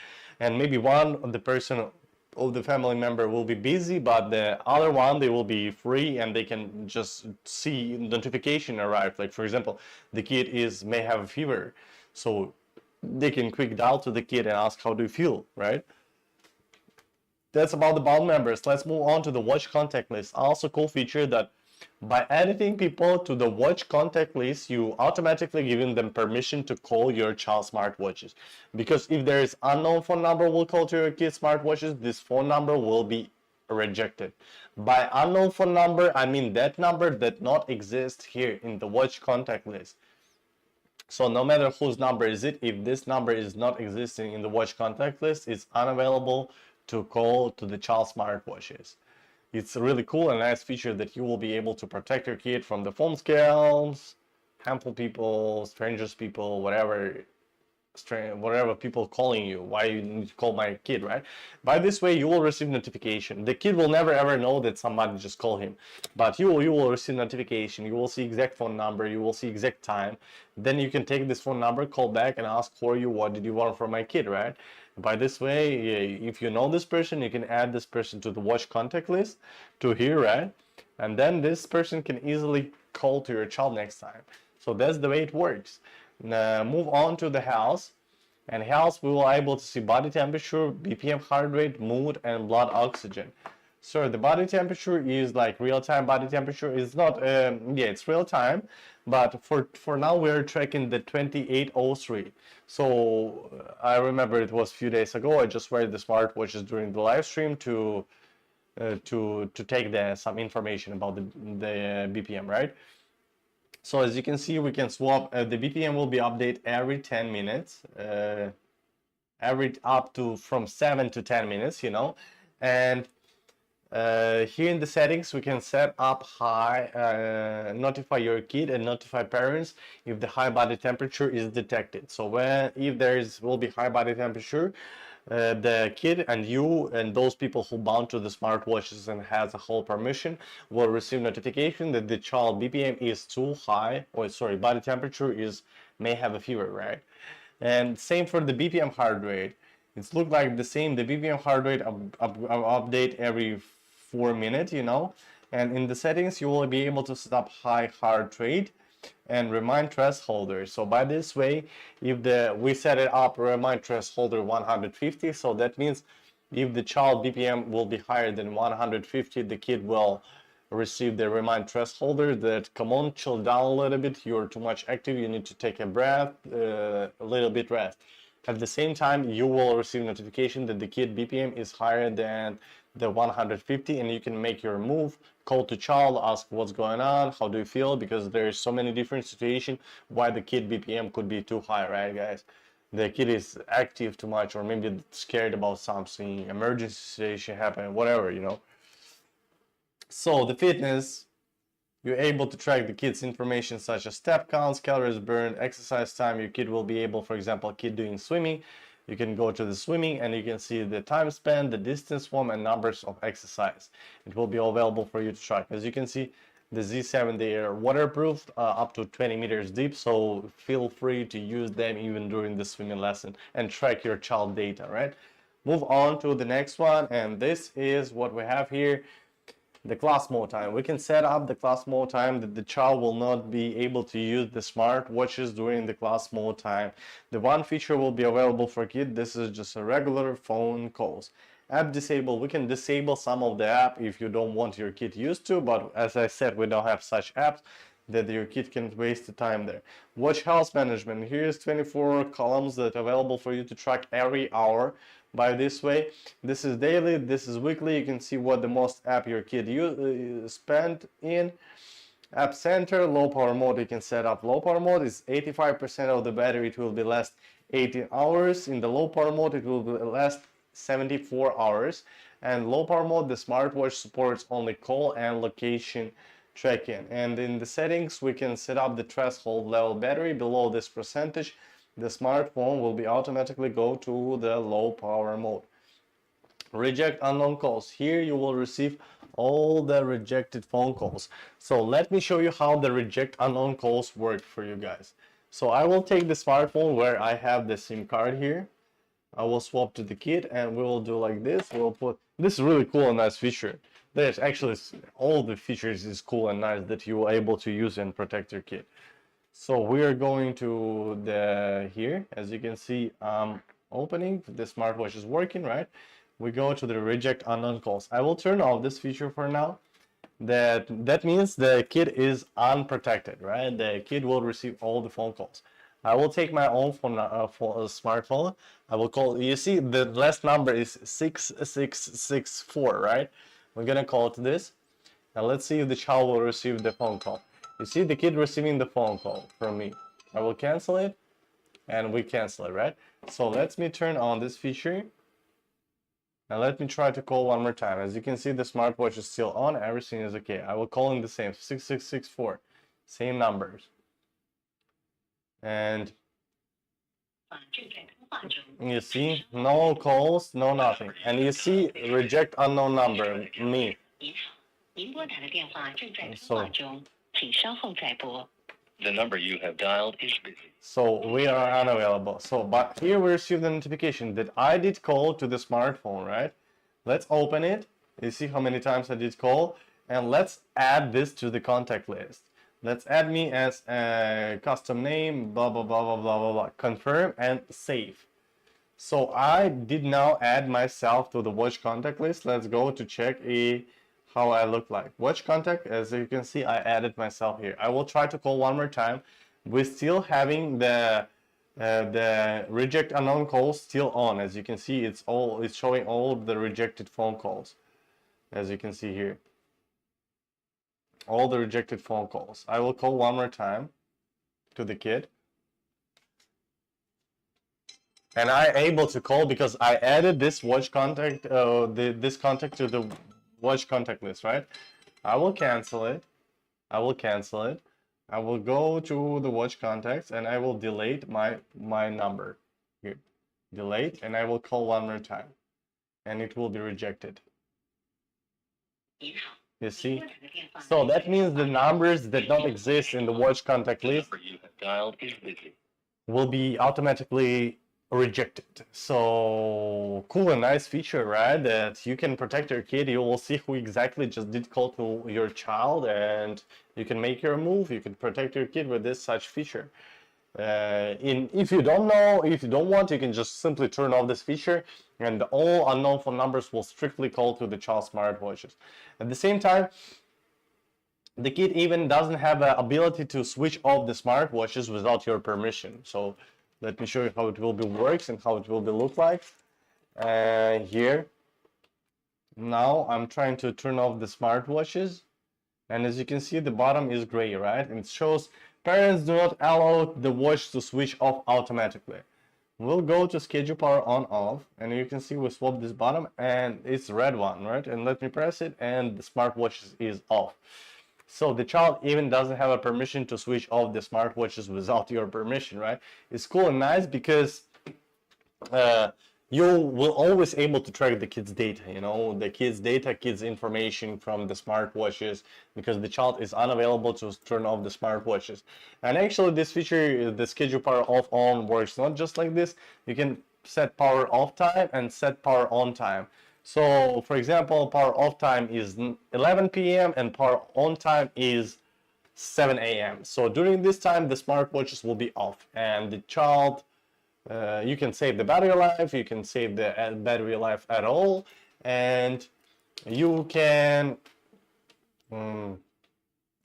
A: And maybe one of the person of the family member will be busy, but the other one, they will be free and they can just see notification arrive. Like for example, the kid may have a fever, so they can quick dial to the kid and ask how do you feel, right? That's about the bound members. Let's move on to the watch contact list. Also cool feature that by adding people to the watch contact list, you automatically giving them permission to call your child's smartwatches. Because if there is unknown phone number will call to your kid's smartwatches, this phone number will be rejected. By unknown phone number, I mean that number that not exist here in the watch contact list. So no matter whose number is it, if this number is not existing in the watch contact list, it's unavailable to call to the child smartwatches. It's a really cool and nice feature that you will be able to protect your kid from the phone scams, harmful people, strangers people, whatever people calling you. Why you need to call my kid, right? By this way, you will receive notification. The kid will never ever know that somebody just called him, but you will receive notification. You will see exact phone number. You will see exact time. Then you can take this phone number, call back, and ask for you, what did you want from my kid, right? By this way, if you know this person, you can add this person to the watch contact list to here, right? And then this person can easily call to your child next time. So that's the way it works. Now move on to the health. And health, we will able to see body temperature, BPM, heart rate, mood, and blood oxygen. So the body temperature is like real-time body temperature. Is not, yeah, it's real-time, but for now we're tracking the 2803. So I remember it was a few days ago. I just wear the smartwatches during the live stream to take some information about the BPM, right? So as you can see, we can swap. The BPM will be updated every 10 minutes, every up to from 7 to 10 minutes, you know. And here in the settings, we can set up high, notify your kid and notify parents if the high body temperature is detected. So if will be high body temperature, the kid and you and those people who bound to the smartwatches and has a whole permission will receive notification that the child BPM is too high, or sorry, body temperature may have a fever, right? And same for the BPM heart rate. It's look like the same. The BPM heart rate update every 4 minutes, you know. And in the settings, you will be able to set up high heart rate and remind thresholder. So by this way, if we set it up remind thresholder 150, so that means if the child BPM will be higher than 150, the kid will receive the remind thresholder that come on, chill down a little bit, you're too much active, you need to take a breath, a little bit rest. At the same time, you will receive notification that the kid BPM is higher than the 150, and you can make your move, call to child, ask what's going on, how do you feel, because there's so many different situations why the kid BPM could be too high, right guys? The kid is active too much, or maybe scared about something, emergency situation happen, whatever, you know. So the fitness, you're able to track the kid's information such as step counts, calories burned, exercise time. Your kid will be able, for example, a kid doing swimming, you can go to the swimming and you can see the time spent, the distance swum, and numbers of exercise. It will be available for you to track. As you can see, the Z7, they are waterproof up to 20 meters deep, so feel free to use them even during the swimming lesson and track your child data, right? Move on to the next one, and this is what we have here. The class mode time. We can set up the class mode time that the child will not be able to use the smart watches during the class mode time. The one feature will be available for kid. This is just a regular phone calls. App disable. We can disable some of the app if you don't want your kid used to, but as I said, we don't have such apps that your kid can waste the time there. Watch health management. Here's 24 columns that are available for you to track every hour. By this way, this is daily, this is weekly. You can see what the most app your kid spent in. App center, low power mode, you can set up low power mode. Is 85% of the battery, it will be last 18 hours. In the low power mode, it will be last 74 hours. And low power mode, the smartwatch supports only call and location tracking. And in the settings, we can set up the threshold level battery. Below this percentage, the smartphone will be automatically go to the low power mode. Reject unknown calls. Here you will receive all the rejected phone calls. So let me show you how the reject unknown calls work for you guys. So I will take the smartphone where I have the SIM card here. I will swap to the kid and we will do like this. We'll put, this is really cool and nice feature. There's actually all the features is cool and nice that you are able to use and protect your kid. So we are going to the here, as you can see, opening, the smartwatch is working, right? We go to the reject unknown calls. I will turn off this feature for now. That means the kid is unprotected, right? The kid will receive all the phone calls. I will take my own phone, smartphone. I will call, you see the last number is 6664, right? We're gonna call it this. Now let's see if the child will receive the phone call. You see the kid receiving the phone call from me. I will cancel it and we cancel it, right? So let me turn on this feature and let me try to call one more time. As you can see, the smartwatch is still on, everything is okay. I will call in the same 6664, same numbers. And you see, no calls, no nothing. And you see, reject unknown number, me. So,
B: the number you have dialed is busy.
A: So we are unavailable. So, but here we receive the notification that I did call to the smartphone, right? Let's open it. You see how many times I did call, and let's add this to the contact list. Let's add me as a custom name, blah, blah, blah, blah, blah, blah, blah. Confirm and save. So I did now add myself to the watch contact list. Let's go to check how I look like. Watch contact, as you can see, I added myself here. I will try to call one more time. We're still having the reject unknown calls still on. As you can see, it's showing all the rejected phone calls. As you can see here, all the rejected phone calls. I will call one more time to the kid. And I able to call because I added this watch contact, this contact to the watch contact list, right? I will cancel it. I will cancel it. I will go to the watch contacts and I will delete my number here. Delete, and I will call one more time, and it will be rejected. You see? So that means the numbers that don't exist in the watch contact
B: The
A: list
B: number you have dialed is busy.
A: will be automatically rejected. So cool and nice feature, right? That you can protect your kid. You will see who exactly just did call to your child, and you can make your move. You can protect your kid with this such feature. If you don't know, if you don't want, you can just simply turn off this feature, and all unknown phone numbers will strictly call to the child's smartwatches. At the same time, the kid even doesn't have the ability to switch off the smartwatches without your permission. So let me show you how it will be works and how it will be look like. Here, now I'm trying to turn off the smartwatches, and as you can see, the bottom is gray, right? And it shows parents do not allow the watch to switch off automatically. We'll go to schedule power on off, and you can see we swap this bottom, and it's red one, right? And let me press it, and the smartwatch is off. So the child even doesn't have a permission to switch off the smartwatches without your permission, right? It's cool and nice because you will always able to track the kids' data, the kids' data, kids' information from the smartwatches, because the child is unavailable to turn off the smartwatches. And actually this feature, the schedule power off on, works not just like this. You can set power off time and set power on time. So for example, power off time is 11 p.m. and power on time is 7 a.m. So during this time the smartwatches will be off, and the child, you can save the battery life, you can save the battery life at all, and you can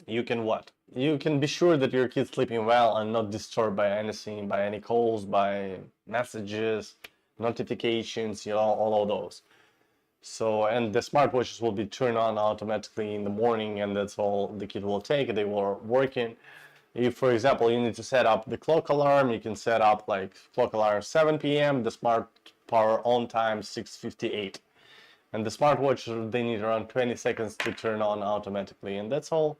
A: what? You can be sure that your kid's sleeping well and not disturbed by anything, by any calls, by messages, notifications, all of those. So, and the smartwatches will be turned on automatically in the morning, and that's all the kid will take. They will working. If, for example, you need to set up the clock alarm, you can set up like clock alarm 7 p.m., the smart power on time 6:58. And the smartwatch, they need around 20 seconds to turn on automatically, and that's all.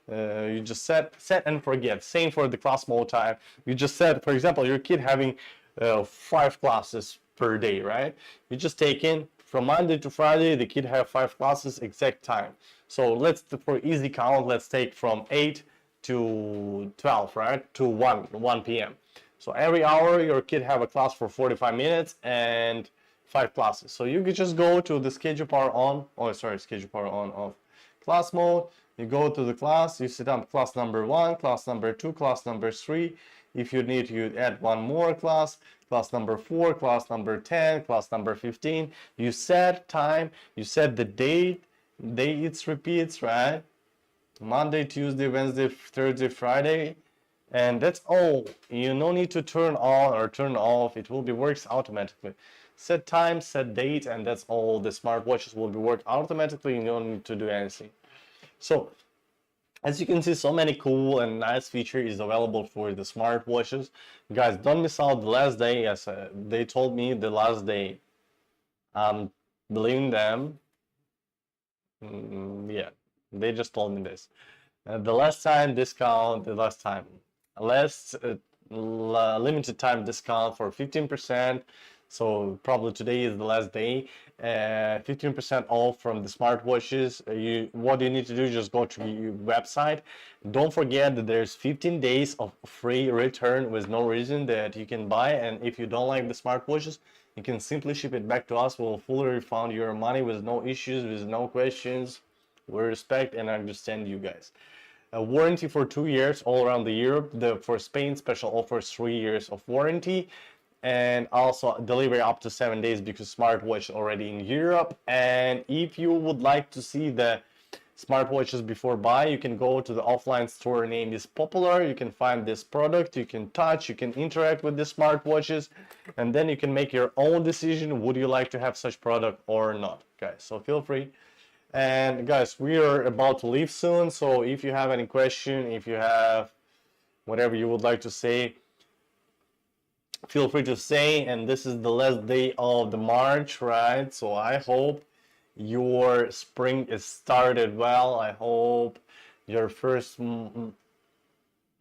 A: You just set and forget. Same for the class mode time. You just set, for example, your kid having 5 classes per day, right? You just take in from Monday to Friday, the kid have 5 classes exact time. So for easy count, let's take from 8 to 12, right? To 1 p.m. So every hour your kid have a class for 45 minutes and 5 classes. So you can just go to the schedule power on, schedule power on off class mode. You go to the class, you set up class number 1, class number 2, class number 3. If you need, you add one more class number 4, class number 10, class number 15. You set time, you set the date it repeats, right? Monday, Tuesday, Wednesday, Thursday, Friday, and that's all. You no need to turn on or turn off. It will be works automatically. Set time, set date, and that's all. The smartwatches will be work automatically. You don't need to do anything. So as you can see, so many cool and nice features is available for the smartwatches. Guys, don't miss out the last day. As they told me the last day. Believing them. Yeah, they just told me this. The last time discount, limited time discount for 15%. So probably today is the last day. 15% off from the smartwatches. What you need to do is just go to your website. Don't forget that there's 15 days of free return with no reason that you can buy, and if you don't like the smartwatches, you can simply ship it back to us. We'll fully refund your money with no issues, with no questions. We respect and understand you guys. A warranty for 2 years all around the Europe. For Spain, special offers 3 years of warranty. and also delivery up to 7 days because smartwatch already in Europe. And if you would like to see the smartwatches before buy, you can go to the offline store name is Popular. You can find this product, you can touch, you can interact with the smartwatches, and then you can make your own decision, would you like to have such product or not, guys. So feel free. And guys, we are about to leave soon, so if you have any question, if you have whatever you would like to say, feel free to say. And this is the last day of the March, right? So I hope your spring is started well. I hope your first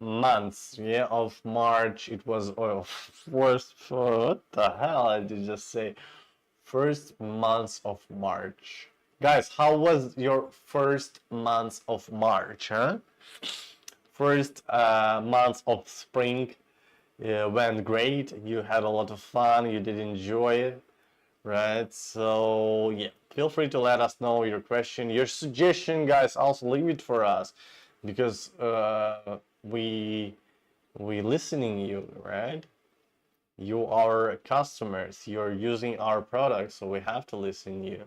A: months, yeah, of March, it was first, what the hell did you just say? First months of March. Guys, how was your first months of March, huh? First months of spring went great. You had a lot of fun. You did enjoy it, right? So yeah, feel free to let us know your question, your suggestion, guys. Also leave it for us because we listening you, right? You are customers. You're using our products, so we have to listen you.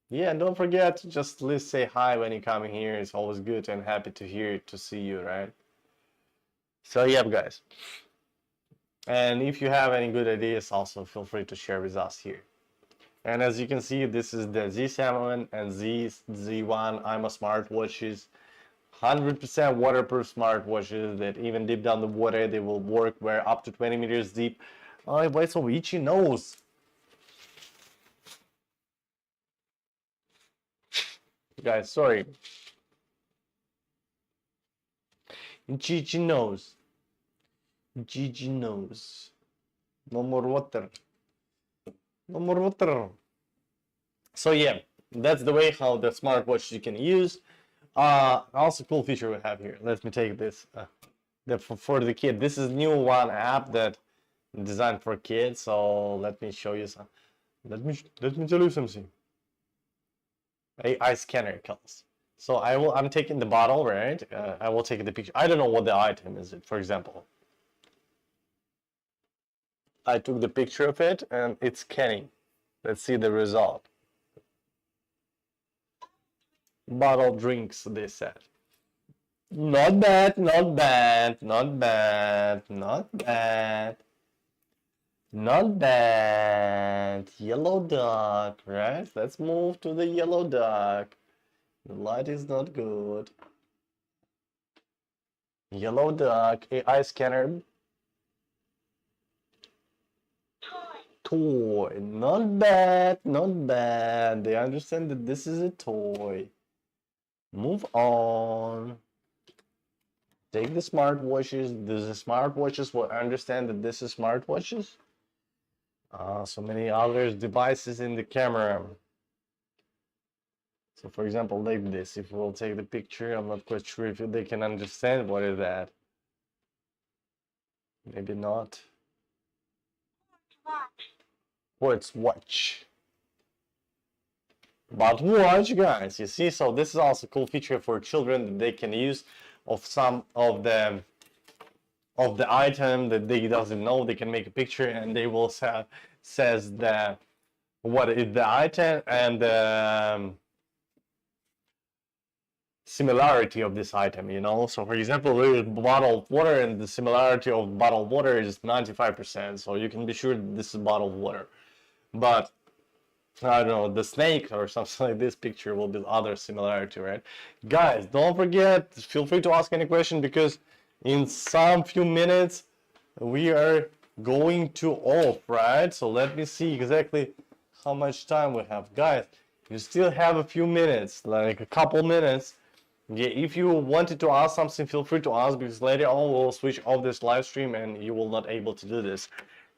A: Yeah, and don't forget to just say hi when you come in here. It's always good and happy to hear to see you, right? So yeah, guys. And if you have any good ideas, also feel free to share with us here. And as you can see, this is the Z7 and Z1 imoo smartwatches. 100% waterproof smartwatches that even deep down the water, they will work where up to 20 meters deep. Oh, why so itchy nose? Guys, sorry. Itchy nose. Itchy nose. No more water. No more water. So yeah, that's the way how the smartwatch you can use. Also cool feature we have here. Let me take this. For the kid. This is new one app that designed for kids. So let me show you some. Let me tell you something. AI scanner calls. So I'm taking the bottle, right? I will take the picture. I don't know what the item is. For example, I took the picture of it and it's scanning. Let's see the result. Bottle drinks, they said. Not bad, not bad, not bad, not bad. Not bad. Yellow duck, right? Let's move to the yellow duck. The light is not good. Yellow duck, AI scanner. Toy. Not bad, not bad. They understand that this is a toy. Move on. Take the smartwatches. The smartwatches will understand that this is smartwatches. So many other devices in the camera. So for example, like this, if we'll take the picture, I'm not quite sure if they can understand what is that. Maybe not. What's watch? But watch, guys, you see, so this is also a cool feature for children that they can use of some of the item that they doesn't know. They can make a picture and they will says the what is the item and the similarity of this item, you know. So for example, there is bottled water and the similarity of bottled water is 95%, so you can be sure this is bottled water. But I don't know, the snake or something like this picture will be other similarity, right? Guys, don't forget, feel free to ask any question because in some few minutes we are going to off, right? So let me see exactly how much time we have. Guys, you still have a few minutes, like a couple minutes. Yeah, if you wanted to ask something, feel free to ask because later on we'll switch off this live stream and you will not able to do this.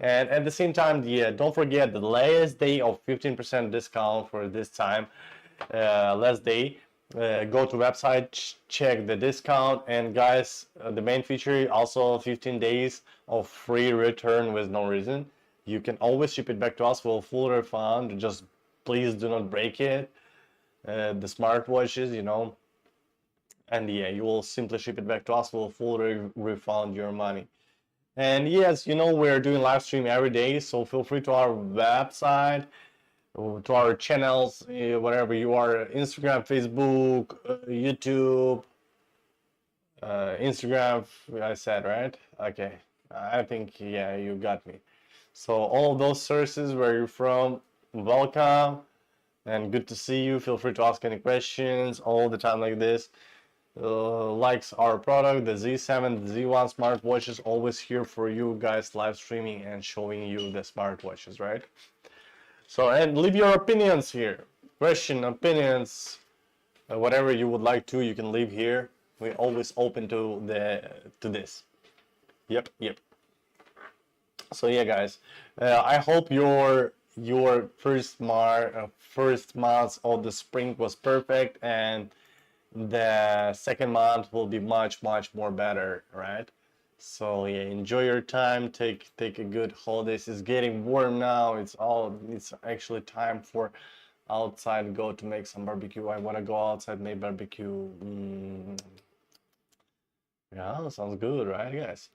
A: And at the same time, yeah, don't forget the last day of 15% discount for this time. Last day. Go to website, check the discount, and guys, the main feature also 15 days of free return with no reason. You can always ship it back to us for a full refund. Just please do not break it. The smartwatches, you know. And yeah, you will simply ship it back to us for a full refund your money. And yes, you know, we're doing live stream every day, so feel free to our website, to our channels, whatever you are, Instagram, Facebook, YouTube, Instagram, I said, right? Okay, I think, yeah, you got me. So all of those sources where you're from, welcome and good to see you. Feel free to ask any questions all the time like this. Likes our product, the Z7, the Z1 smartwatches, always here for you guys live streaming and showing you the smartwatches, right? So, and leave your opinions here. Question, opinions, whatever you would like to, you can leave here. We're always open to this. Yep, yep. So yeah, guys, I hope your first month of the spring was perfect, and the second month will be much more better, right? So yeah, enjoy your time, take a good holidays. It's getting warm now. It's actually time for outside, go to make some barbecue. I want to go outside, make barbecue. Yeah, sounds good, right, guys?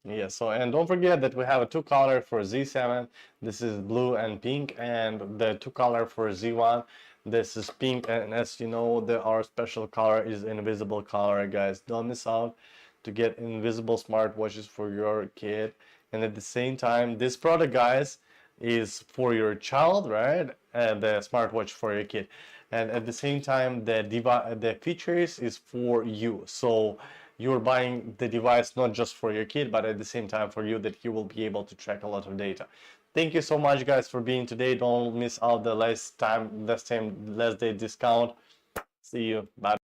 A: Yeah, so and don't forget that we have a two color for Z7. This is blue and pink, and the two color for Z1. This is pink, and as you know, our special color is invisible color, guys. Don't miss out to get invisible smartwatches for your kid. And at the same time, this product, guys, is for your child, right? And the smartwatch for your kid. And at the same time, the features is for you. So you're buying the device not just for your kid, but at the same time for you, that you will be able to track a lot of data. Thank you so much, guys, for being today. Don't miss out the last day discount. See you. Bye.